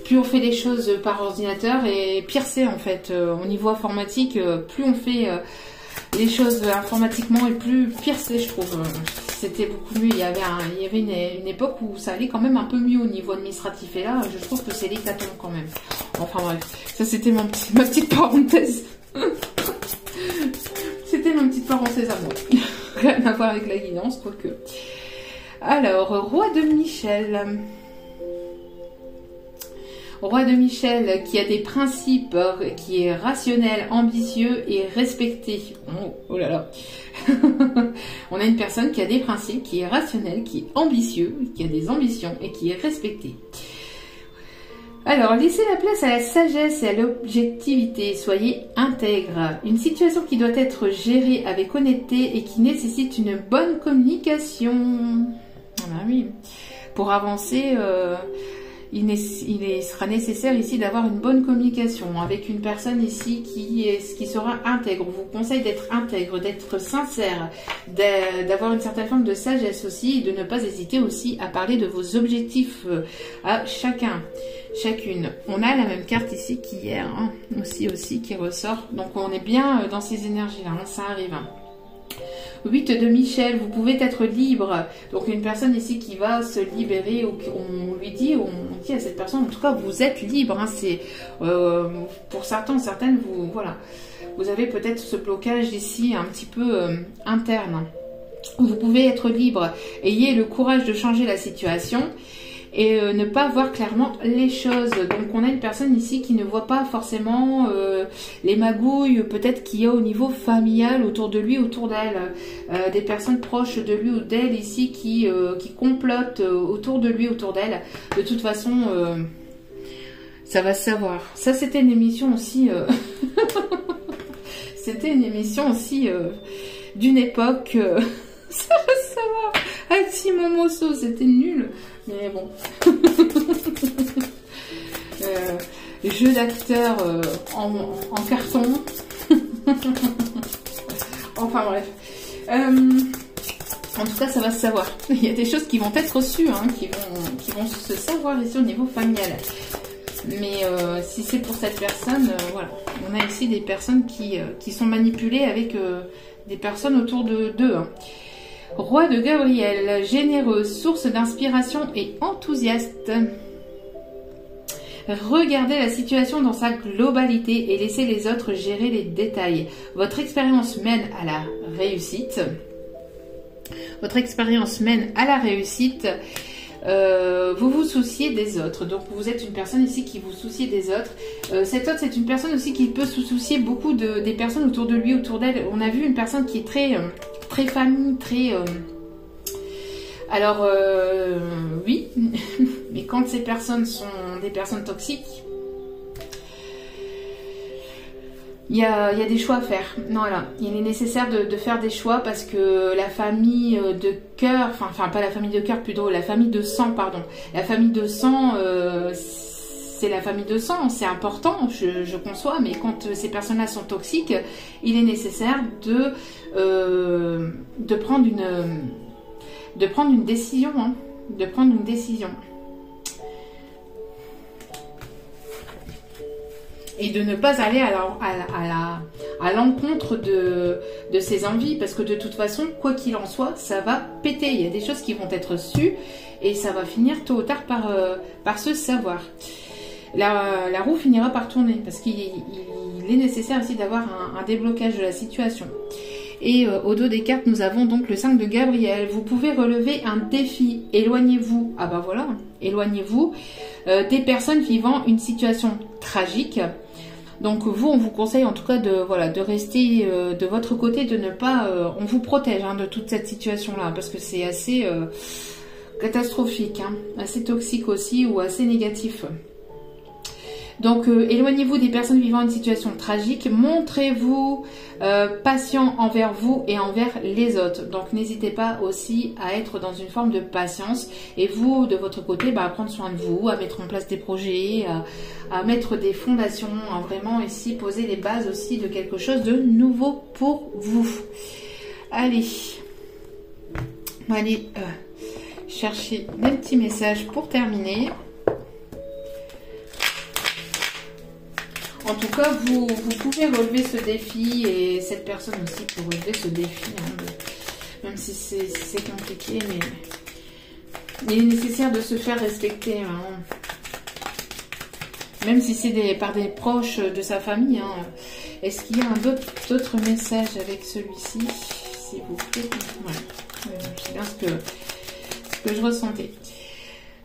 plus on fait les choses par ordinateur et pire c'est en fait. Au niveau informatique, plus on fait les choses informatiquement et plus pire c'est, je trouve. C'était beaucoup mieux. Il y avait une époque où ça allait quand même un peu mieux au niveau administratif. Et là, je trouve que c'est l'hécatombe quand même. Enfin bref, ça c'était ma petite parenthèse. C'était ma petite parenthèse à moi. Rien à voir avec la guidance, quoique. Alors, roi de Michel. Roi de Michel qui a des principes, qui est rationnel, ambitieux et respecté. Oh là là. On a une personne qui a des principes, qui est rationnel, qui est ambitieux, qui a des ambitions et qui est respecté. Alors, laissez la place à la sagesse et à l'objectivité. Soyez intègre. Une situation qui doit être gérée avec honnêteté et qui nécessite une bonne communication. Ah oui. Pour avancer... il sera nécessaire ici d'avoir une bonne communication avec une personne ici qui sera intègre. On vous conseille d'être intègre, d'être sincère, d'avoir une certaine forme de sagesse aussi, de ne pas hésiter aussi à parler de vos objectifs à chacun, chacune. On a la même carte ici qu'hier, hein, aussi qui ressort. Donc on est bien dans ces énergies-là, hein, ça arrive. 8 de Michel, vous pouvez être libre. Donc une personne ici qui va se libérer, ou on lui dit, on dit à cette personne, en tout cas vous êtes libre. Hein, c'est pour certains, certaines, voilà, vous avez peut-être ce blocage ici un petit peu interne. Vous pouvez être libre. Ayez le courage de changer la situation. Et ne pas voir clairement les choses. Donc on a une personne ici qui ne voit pas forcément les magouilles peut-être qu'il y a au niveau familial autour de lui, autour d'elle. Des personnes proches de lui ou d'elle ici qui complotent autour de lui, autour d'elle. De toute façon, ça va se savoir. Ça c'était une émission aussi... c'était une émission aussi d'une époque... ça va se savoir. Avec Simon Mosso, c'était nul. Mais bon. Jeu d'acteur en carton. Enfin bref. En tout cas, ça va se savoir. Il y a des choses qui vont être reçues, hein, qui vont se savoir ici au niveau familial. Mais si c'est pour cette personne, voilà. On a ici des personnes qui sont manipulées avec des personnes autour d'eux. Hein. Roi de Gabriel, généreux, source d'inspiration et enthousiaste. Regardez la situation dans sa globalité et laissez les autres gérer les détails. Votre expérience mène à la réussite. Votre expérience mène à la réussite. Vous vous souciez des autres. Donc vous êtes une personne ici qui vous soucie des autres. Cet autre, c'est une personne aussi qui peut se soucier beaucoup des personnes autour de lui, autour d'elle. On a vu une personne qui est très famille, très... Alors, oui, mais quand ces personnes sont des personnes toxiques, il y a des choix à faire. Non, voilà, il est nécessaire de faire des choix parce que la famille de cœur, enfin pas la famille de cœur, plutôt la famille de sang, pardon. La famille de sang, c'est la famille de sang, c'est important, je conçois, mais quand ces personnes-là sont toxiques, il est nécessaire de prendre une décision, hein, de prendre une décision. Et de ne pas aller à l'encontre de ses envies, parce que de toute façon, quoi qu'il en soit, ça va péter. Il y a des choses qui vont être sues et ça va finir tôt ou tard par se savoir. La roue finira par tourner, parce qu'il est nécessaire aussi d'avoir un déblocage de la situation. Et au dos des cartes, nous avons donc le 5 de Gabriel. Vous pouvez relever un défi. Éloignez-vous. Ah ben voilà, éloignez-vous des personnes vivant une situation tragique. Donc vous, on vous conseille en tout cas de rester de votre côté, de ne pas... on vous protège de toute cette situation-là, parce que c'est assez catastrophique, hein, assez toxique aussi, ou assez négatif. Donc, éloignez-vous des personnes vivant une situation tragique. Montrez-vous patient envers vous et envers les autres. Donc, n'hésitez pas aussi à être dans une forme de patience. Et vous, de votre côté, à prendre soin de vous, à mettre en place des projets, à mettre des fondations, à vraiment ici poser les bases aussi de quelque chose de nouveau pour vous. Allez, on va aller chercher des petits messages pour terminer. En tout cas, vous pouvez relever ce défi et cette personne aussi peut relever ce défi, hein, même si c'est compliqué, mais il est nécessaire de se faire respecter, hein, même si c'est par des proches de sa famille. Hein. Est-ce qu'il y a d'autres messages avec celui-ci, s'il vous plaît? Voilà. C'est bien ce que je ressentais.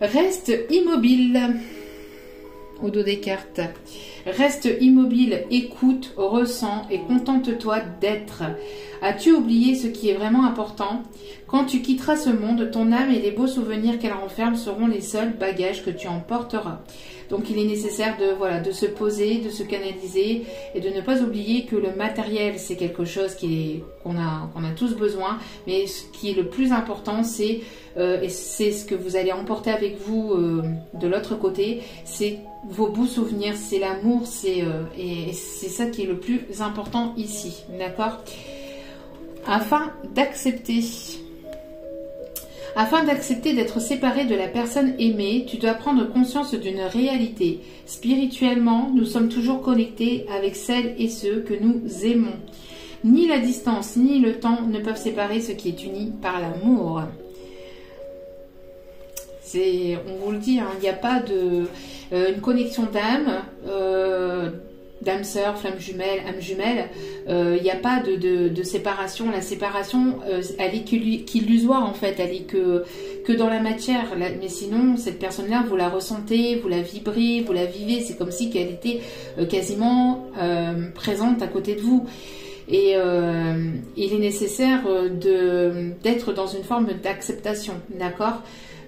Reste immobile au dos des cartes. Reste immobile, écoute, ressens et contente-toi d'être. As-tu oublié ce qui est vraiment important? Quand tu quitteras ce monde, ton âme et les beaux souvenirs qu'elle renferme seront les seuls bagages que tu emporteras. Donc il est nécessaire de se poser, de se canaliser et de ne pas oublier que le matériel, c'est quelque chose qu'on a tous besoin, mais ce qui est le plus important, c'est et c'est ce que vous allez emporter avec vous de l'autre côté, c'est vos beaux souvenirs, c'est l'amour, et c'est ça qui est le plus important ici, d'accord? Afin d'accepter d'être séparé de la personne aimée, tu dois prendre conscience d'une réalité. Spirituellement, nous sommes toujours connectés avec celles et ceux que nous aimons. Ni la distance, ni le temps ne peuvent séparer ce qui est uni par l'amour. On vous le dit, hein, il n'y a pas une connexion d'âme, d'âme sœur, flamme jumelle, âme jumelle, il n'y a pas de séparation. La séparation, elle est qu'illusoire en fait, elle est que dans la matière. Mais sinon, cette personne-là, vous la ressentez, vous la vibrez, vous la vivez. C'est comme si qu'elle était quasiment présente à côté de vous. Et il est nécessaire d'être dans une forme d'acceptation, d'accord?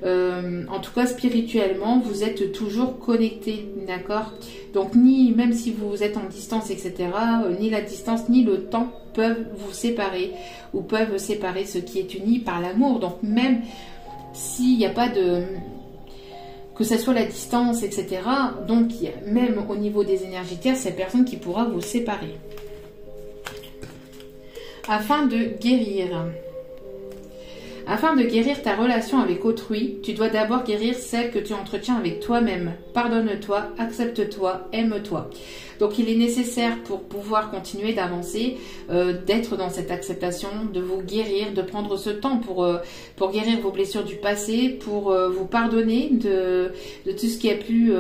En tout cas spirituellement vous êtes toujours connectés, d'accord? Donc même si vous êtes en distance, etc., ni la distance ni le temps peuvent vous séparer ou peuvent séparer ce qui est uni par l'amour. Donc même s'il n'y a pas que ce soit la distance, etc., donc même au niveau des énergétiques, c'est la personne qui pourra vous séparer. Afin de guérir. Afin de guérir ta relation avec autrui, tu dois d'abord guérir celle que tu entretiens avec toi-même. Pardonne-toi, accepte-toi, aime-toi. Donc il est nécessaire pour pouvoir continuer d'avancer, d'être dans cette acceptation, de vous guérir, de prendre ce temps pour guérir vos blessures du passé, pour vous pardonner de tout ce qui a pu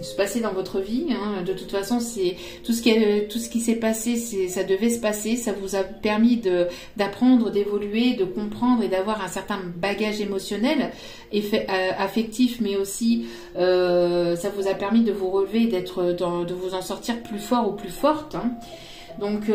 se passer dans votre vie. Hein. De toute façon, c'est tout ce qui s'est passé, ça devait se passer. Ça vous a permis d'apprendre, d'évoluer, de comprendre et d'avoir un certain bagage émotionnel, affectif, mais aussi ça vous a permis de vous relever, de vous en sortir plus fort ou plus forte. Hein. Donc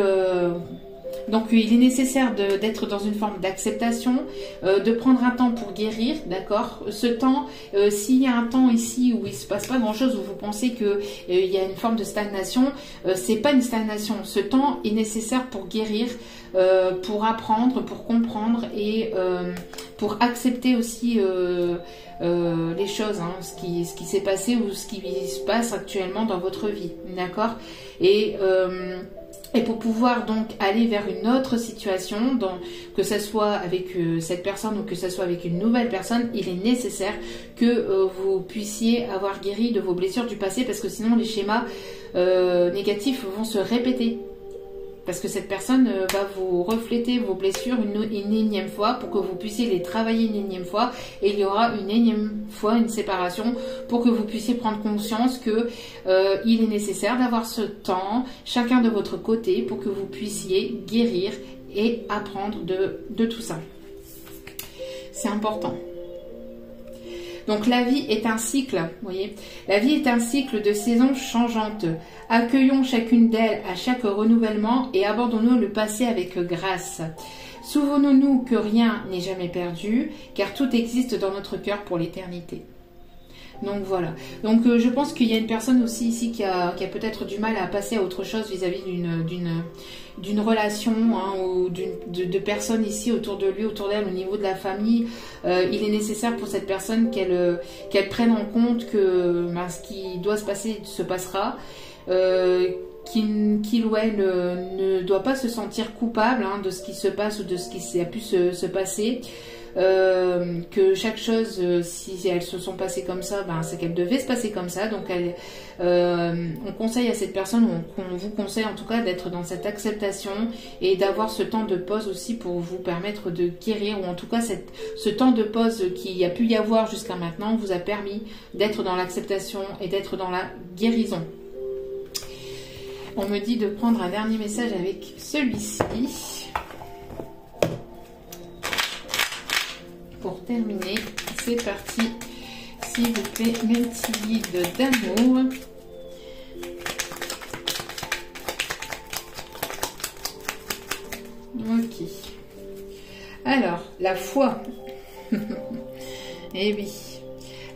il est nécessaire d'être dans une forme d'acceptation, de prendre un temps pour guérir, d'accord. Ce temps, s'il y a un temps ici où il se passe pas grand chose, où vous pensez que il y a une forme de stagnation, c'est pas une stagnation. Ce temps est nécessaire pour guérir, pour apprendre, pour comprendre et pour accepter aussi les choses, hein, ce qui s'est passé ou ce qui se passe actuellement dans votre vie, d'accord. Et pour pouvoir donc aller vers une autre situation, que ce soit avec cette personne ou que ce soit avec une nouvelle personne, il est nécessaire que vous puissiez avoir guéri de vos blessures du passé, parce que sinon les schémas négatifs vont se répéter. Parce que cette personne va vous refléter vos blessures une énième fois pour que vous puissiez les travailler une énième fois. Et il y aura une énième fois une séparation pour que vous puissiez prendre conscience que il est nécessaire d'avoir ce temps, chacun de votre côté, pour que vous puissiez guérir et apprendre de tout ça. C'est important. Donc la vie est un cycle, vous voyez. La vie est un cycle de saisons changeantes. Accueillons chacune d'elles à chaque renouvellement et abandonnons le passé avec grâce. Souvenons-nous que rien n'est jamais perdu, car tout existe dans notre cœur pour l'éternité. Donc voilà. Donc je pense qu'il y a une personne aussi ici qui a peut-être du mal à passer à autre chose vis-à-vis d'une relation, hein, ou de personnes ici autour de lui, autour d'elle, au niveau de la famille. Il est nécessaire pour cette personne qu'elle prenne en compte que ce qui doit se passer se passera. Qu'il ou elle ne doit pas se sentir coupable, hein, de ce qui se passe ou de ce qui a pu se passer. Que chaque chose, si elles se sont passées comme ça, c'est qu'elles devaient se passer comme ça. Donc on conseille à cette personne, on vous conseille en tout cas d'être dans cette acceptation et d'avoir ce temps de pause aussi pour vous permettre de guérir, ou en tout cas ce temps de pause qu'il y a pu y avoir jusqu'à maintenant vous a permis d'être dans l'acceptation et d'être dans la guérison. On me dit de prendre un dernier message avec celui-ci. Pour terminer, c'est parti. S'il vous plaît, mes petits guides d'amour. Ok. Alors, la foi. Eh oui.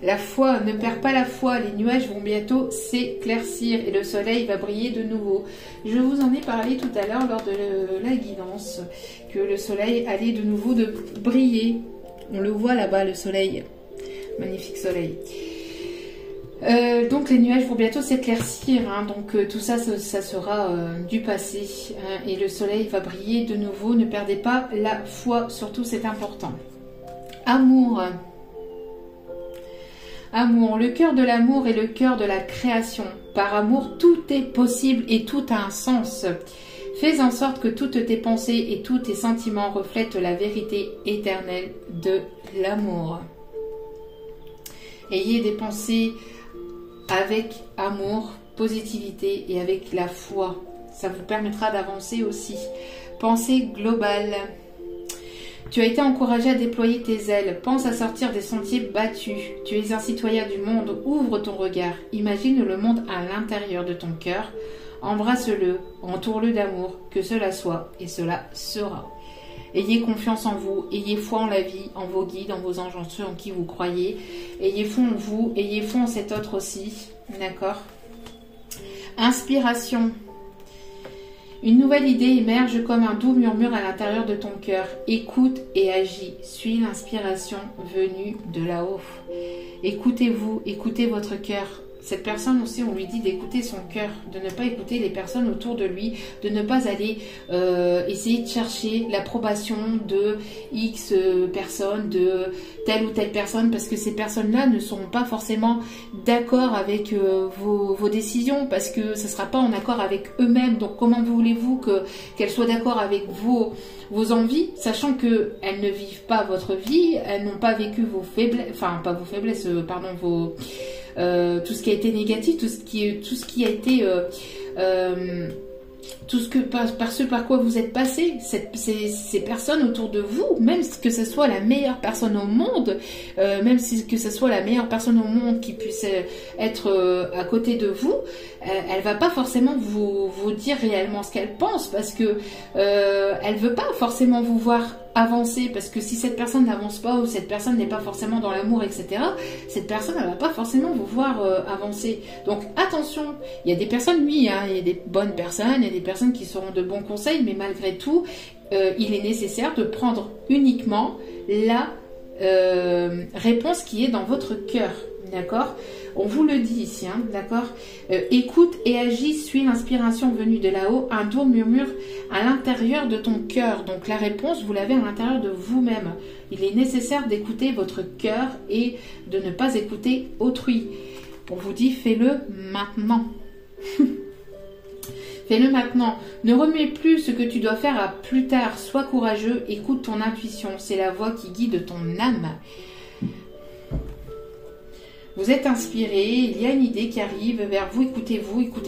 La foi, ne perds pas la foi, les nuages vont bientôt s'éclaircir et le soleil va briller de nouveau. Je vous en ai parlé tout à l'heure lors de la guidance, que le soleil allait de nouveau briller. On le voit là-bas, le soleil. Magnifique soleil. Donc les nuages vont bientôt s'éclaircir, hein, donc tout ça, ça sera du passé, hein, et le soleil va briller de nouveau. Ne perdez pas la foi, surtout c'est important. Amour. Amour, le cœur de l'amour est le cœur de la création. Par amour, tout est possible et tout a un sens. Fais en sorte que toutes tes pensées et tous tes sentiments reflètent la vérité éternelle de l'amour. Ayez des pensées avec amour, positivité et avec la foi. Ça vous permettra d'avancer aussi. Pensée globale. Tu as été encouragé à déployer tes ailes. Pense à sortir des sentiers battus. Tu es un citoyen du monde. Ouvre ton regard. Imagine le monde à l'intérieur de ton cœur. Embrasse-le. Entoure-le d'amour. Que cela soit et cela sera. Ayez confiance en vous. Ayez foi en la vie, en vos guides, en vos anges, en ceux en qui vous croyez. Ayez foi en vous. Ayez foi en cet autre aussi. D'accord ? Inspiration. Une nouvelle idée émerge comme un doux murmure à l'intérieur de ton cœur. Écoute et agis. Suis l'inspiration venue de là-haut. Écoutez-vous, écoutez votre cœur. Cette personne aussi, on lui dit d'écouter son cœur, de ne pas écouter les personnes autour de lui, de ne pas aller essayer de chercher l'approbation de X personnes, de telle ou telle personne, parce que ces personnes-là ne seront pas forcément d'accord avec vos décisions, parce que ça ne sera pas en accord avec eux-mêmes. Donc comment voulez-vous qu'elles soient d'accord avec vos envies, sachant qu'elles ne vivent pas votre vie, elles n'ont pas vécu vos faiblesses, enfin pas vos faiblesses, pardon, tout ce qui a été négatif, tout ce qui a été tout ce que par ce par quoi vous êtes passé, ces personnes autour de vous, même que ce soit la meilleure personne au monde, même que ce soit la meilleure personne au monde qui puisse être à côté de vous, elle va pas forcément vous dire réellement ce qu'elle pense, parce que elle veut pas forcément vous voir avancer, parce que si cette personne n'avance pas, ou cette personne n'est pas forcément dans l'amour, etc., cette personne elle va pas forcément vous voir avancer. Donc attention, il y a des personnes, oui, hein, il y a des bonnes personnes, il y a des personnes qui seront de bons conseils, mais malgré tout, il est nécessaire de prendre uniquement la réponse qui est dans votre cœur, d'accord? On vous le dit ici, hein, d'accord? Écoute et agis, suis l'inspiration venue de là-haut, un doux murmure à l'intérieur de ton cœur. Donc la réponse, vous l'avez à l'intérieur de vous-même. Il est nécessaire d'écouter votre cœur et de ne pas écouter autrui. On vous dit, fais-le maintenant. Fais-le maintenant. Ne remets plus ce que tu dois faire à plus tard. Sois courageux, écoute ton intuition. C'est la voix qui guide ton âme. Vous êtes inspiré, il y a une idée qui arrive vers vous, écoutez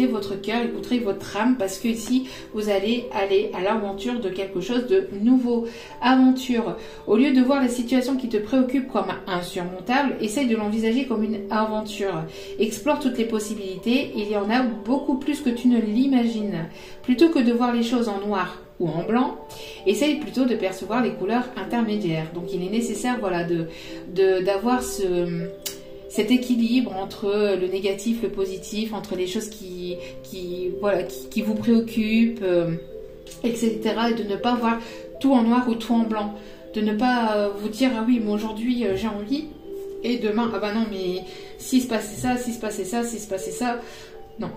votre cœur, écoutez votre âme, parce que ici, vous allez aller à l'aventure de quelque chose de nouveau. Aventure. Au lieu de voir la situation qui te préoccupe comme insurmontable, essaye de l'envisager comme une aventure. Explore toutes les possibilités, il y en a beaucoup plus que tu ne l'imagines. Plutôt que de voir les choses en noir ou en blanc, essaye plutôt de percevoir les couleurs intermédiaires. Donc il est nécessaire, voilà, d'avoir cet équilibre entre le négatif, le positif, entre les choses qui vous préoccupent, etc. Et de ne pas voir tout en noir ou tout en blanc. De ne pas vous dire, ah oui, mais aujourd'hui j'ai envie, et demain, ah bah non, mais s'il se passait ça, s'il se passait ça, s'il se passait ça. Non.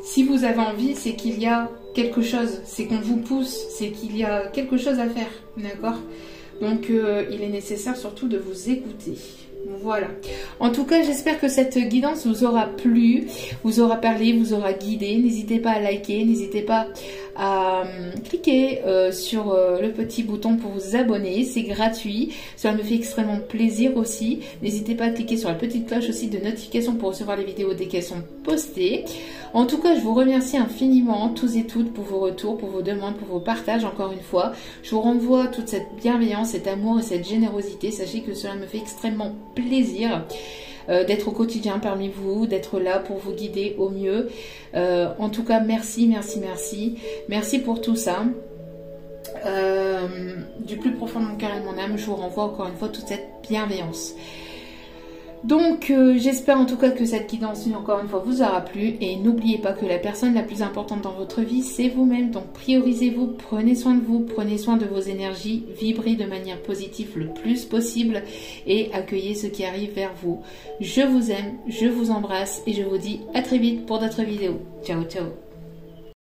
Si vous avez envie, c'est qu'il y a quelque chose, c'est qu'on vous pousse, c'est qu'il y a quelque chose à faire, d'accord? Donc il est nécessaire surtout de vous écouter. Voilà. En tout cas, j'espère que cette guidance vous aura plu, vous aura parlé, vous aura guidé. N'hésitez pas à liker, n'hésitez pas à cliquer sur le petit bouton pour vous abonner. C'est gratuit. Cela me fait extrêmement plaisir aussi. N'hésitez pas à cliquer sur la petite cloche aussi de notification pour recevoir les vidéos dès qu'elles sont postées. En tout cas, je vous remercie infiniment, tous et toutes, pour vos retours, pour vos demandes, pour vos partages, encore une fois. Je vous renvoie toute cette bienveillance, cet amour et cette générosité. Sachez que cela me fait extrêmement plaisir d'être au quotidien parmi vous, d'être là pour vous guider au mieux. En tout cas, merci, merci, merci. Merci pour tout ça. Du plus profond de mon cœur et de mon âme, je vous renvoie encore une fois toute cette bienveillance. Donc j'espère en tout cas que cette guidance encore une fois vous aura plu, et n'oubliez pas que la personne la plus importante dans votre vie c'est vous-même. Donc priorisez-vous, prenez soin de vous, prenez soin de vos énergies, vibrez de manière positive le plus possible et accueillez ce qui arrive vers vous. Je vous aime, je vous embrasse et je vous dis à très vite pour d'autres vidéos. Ciao ciao.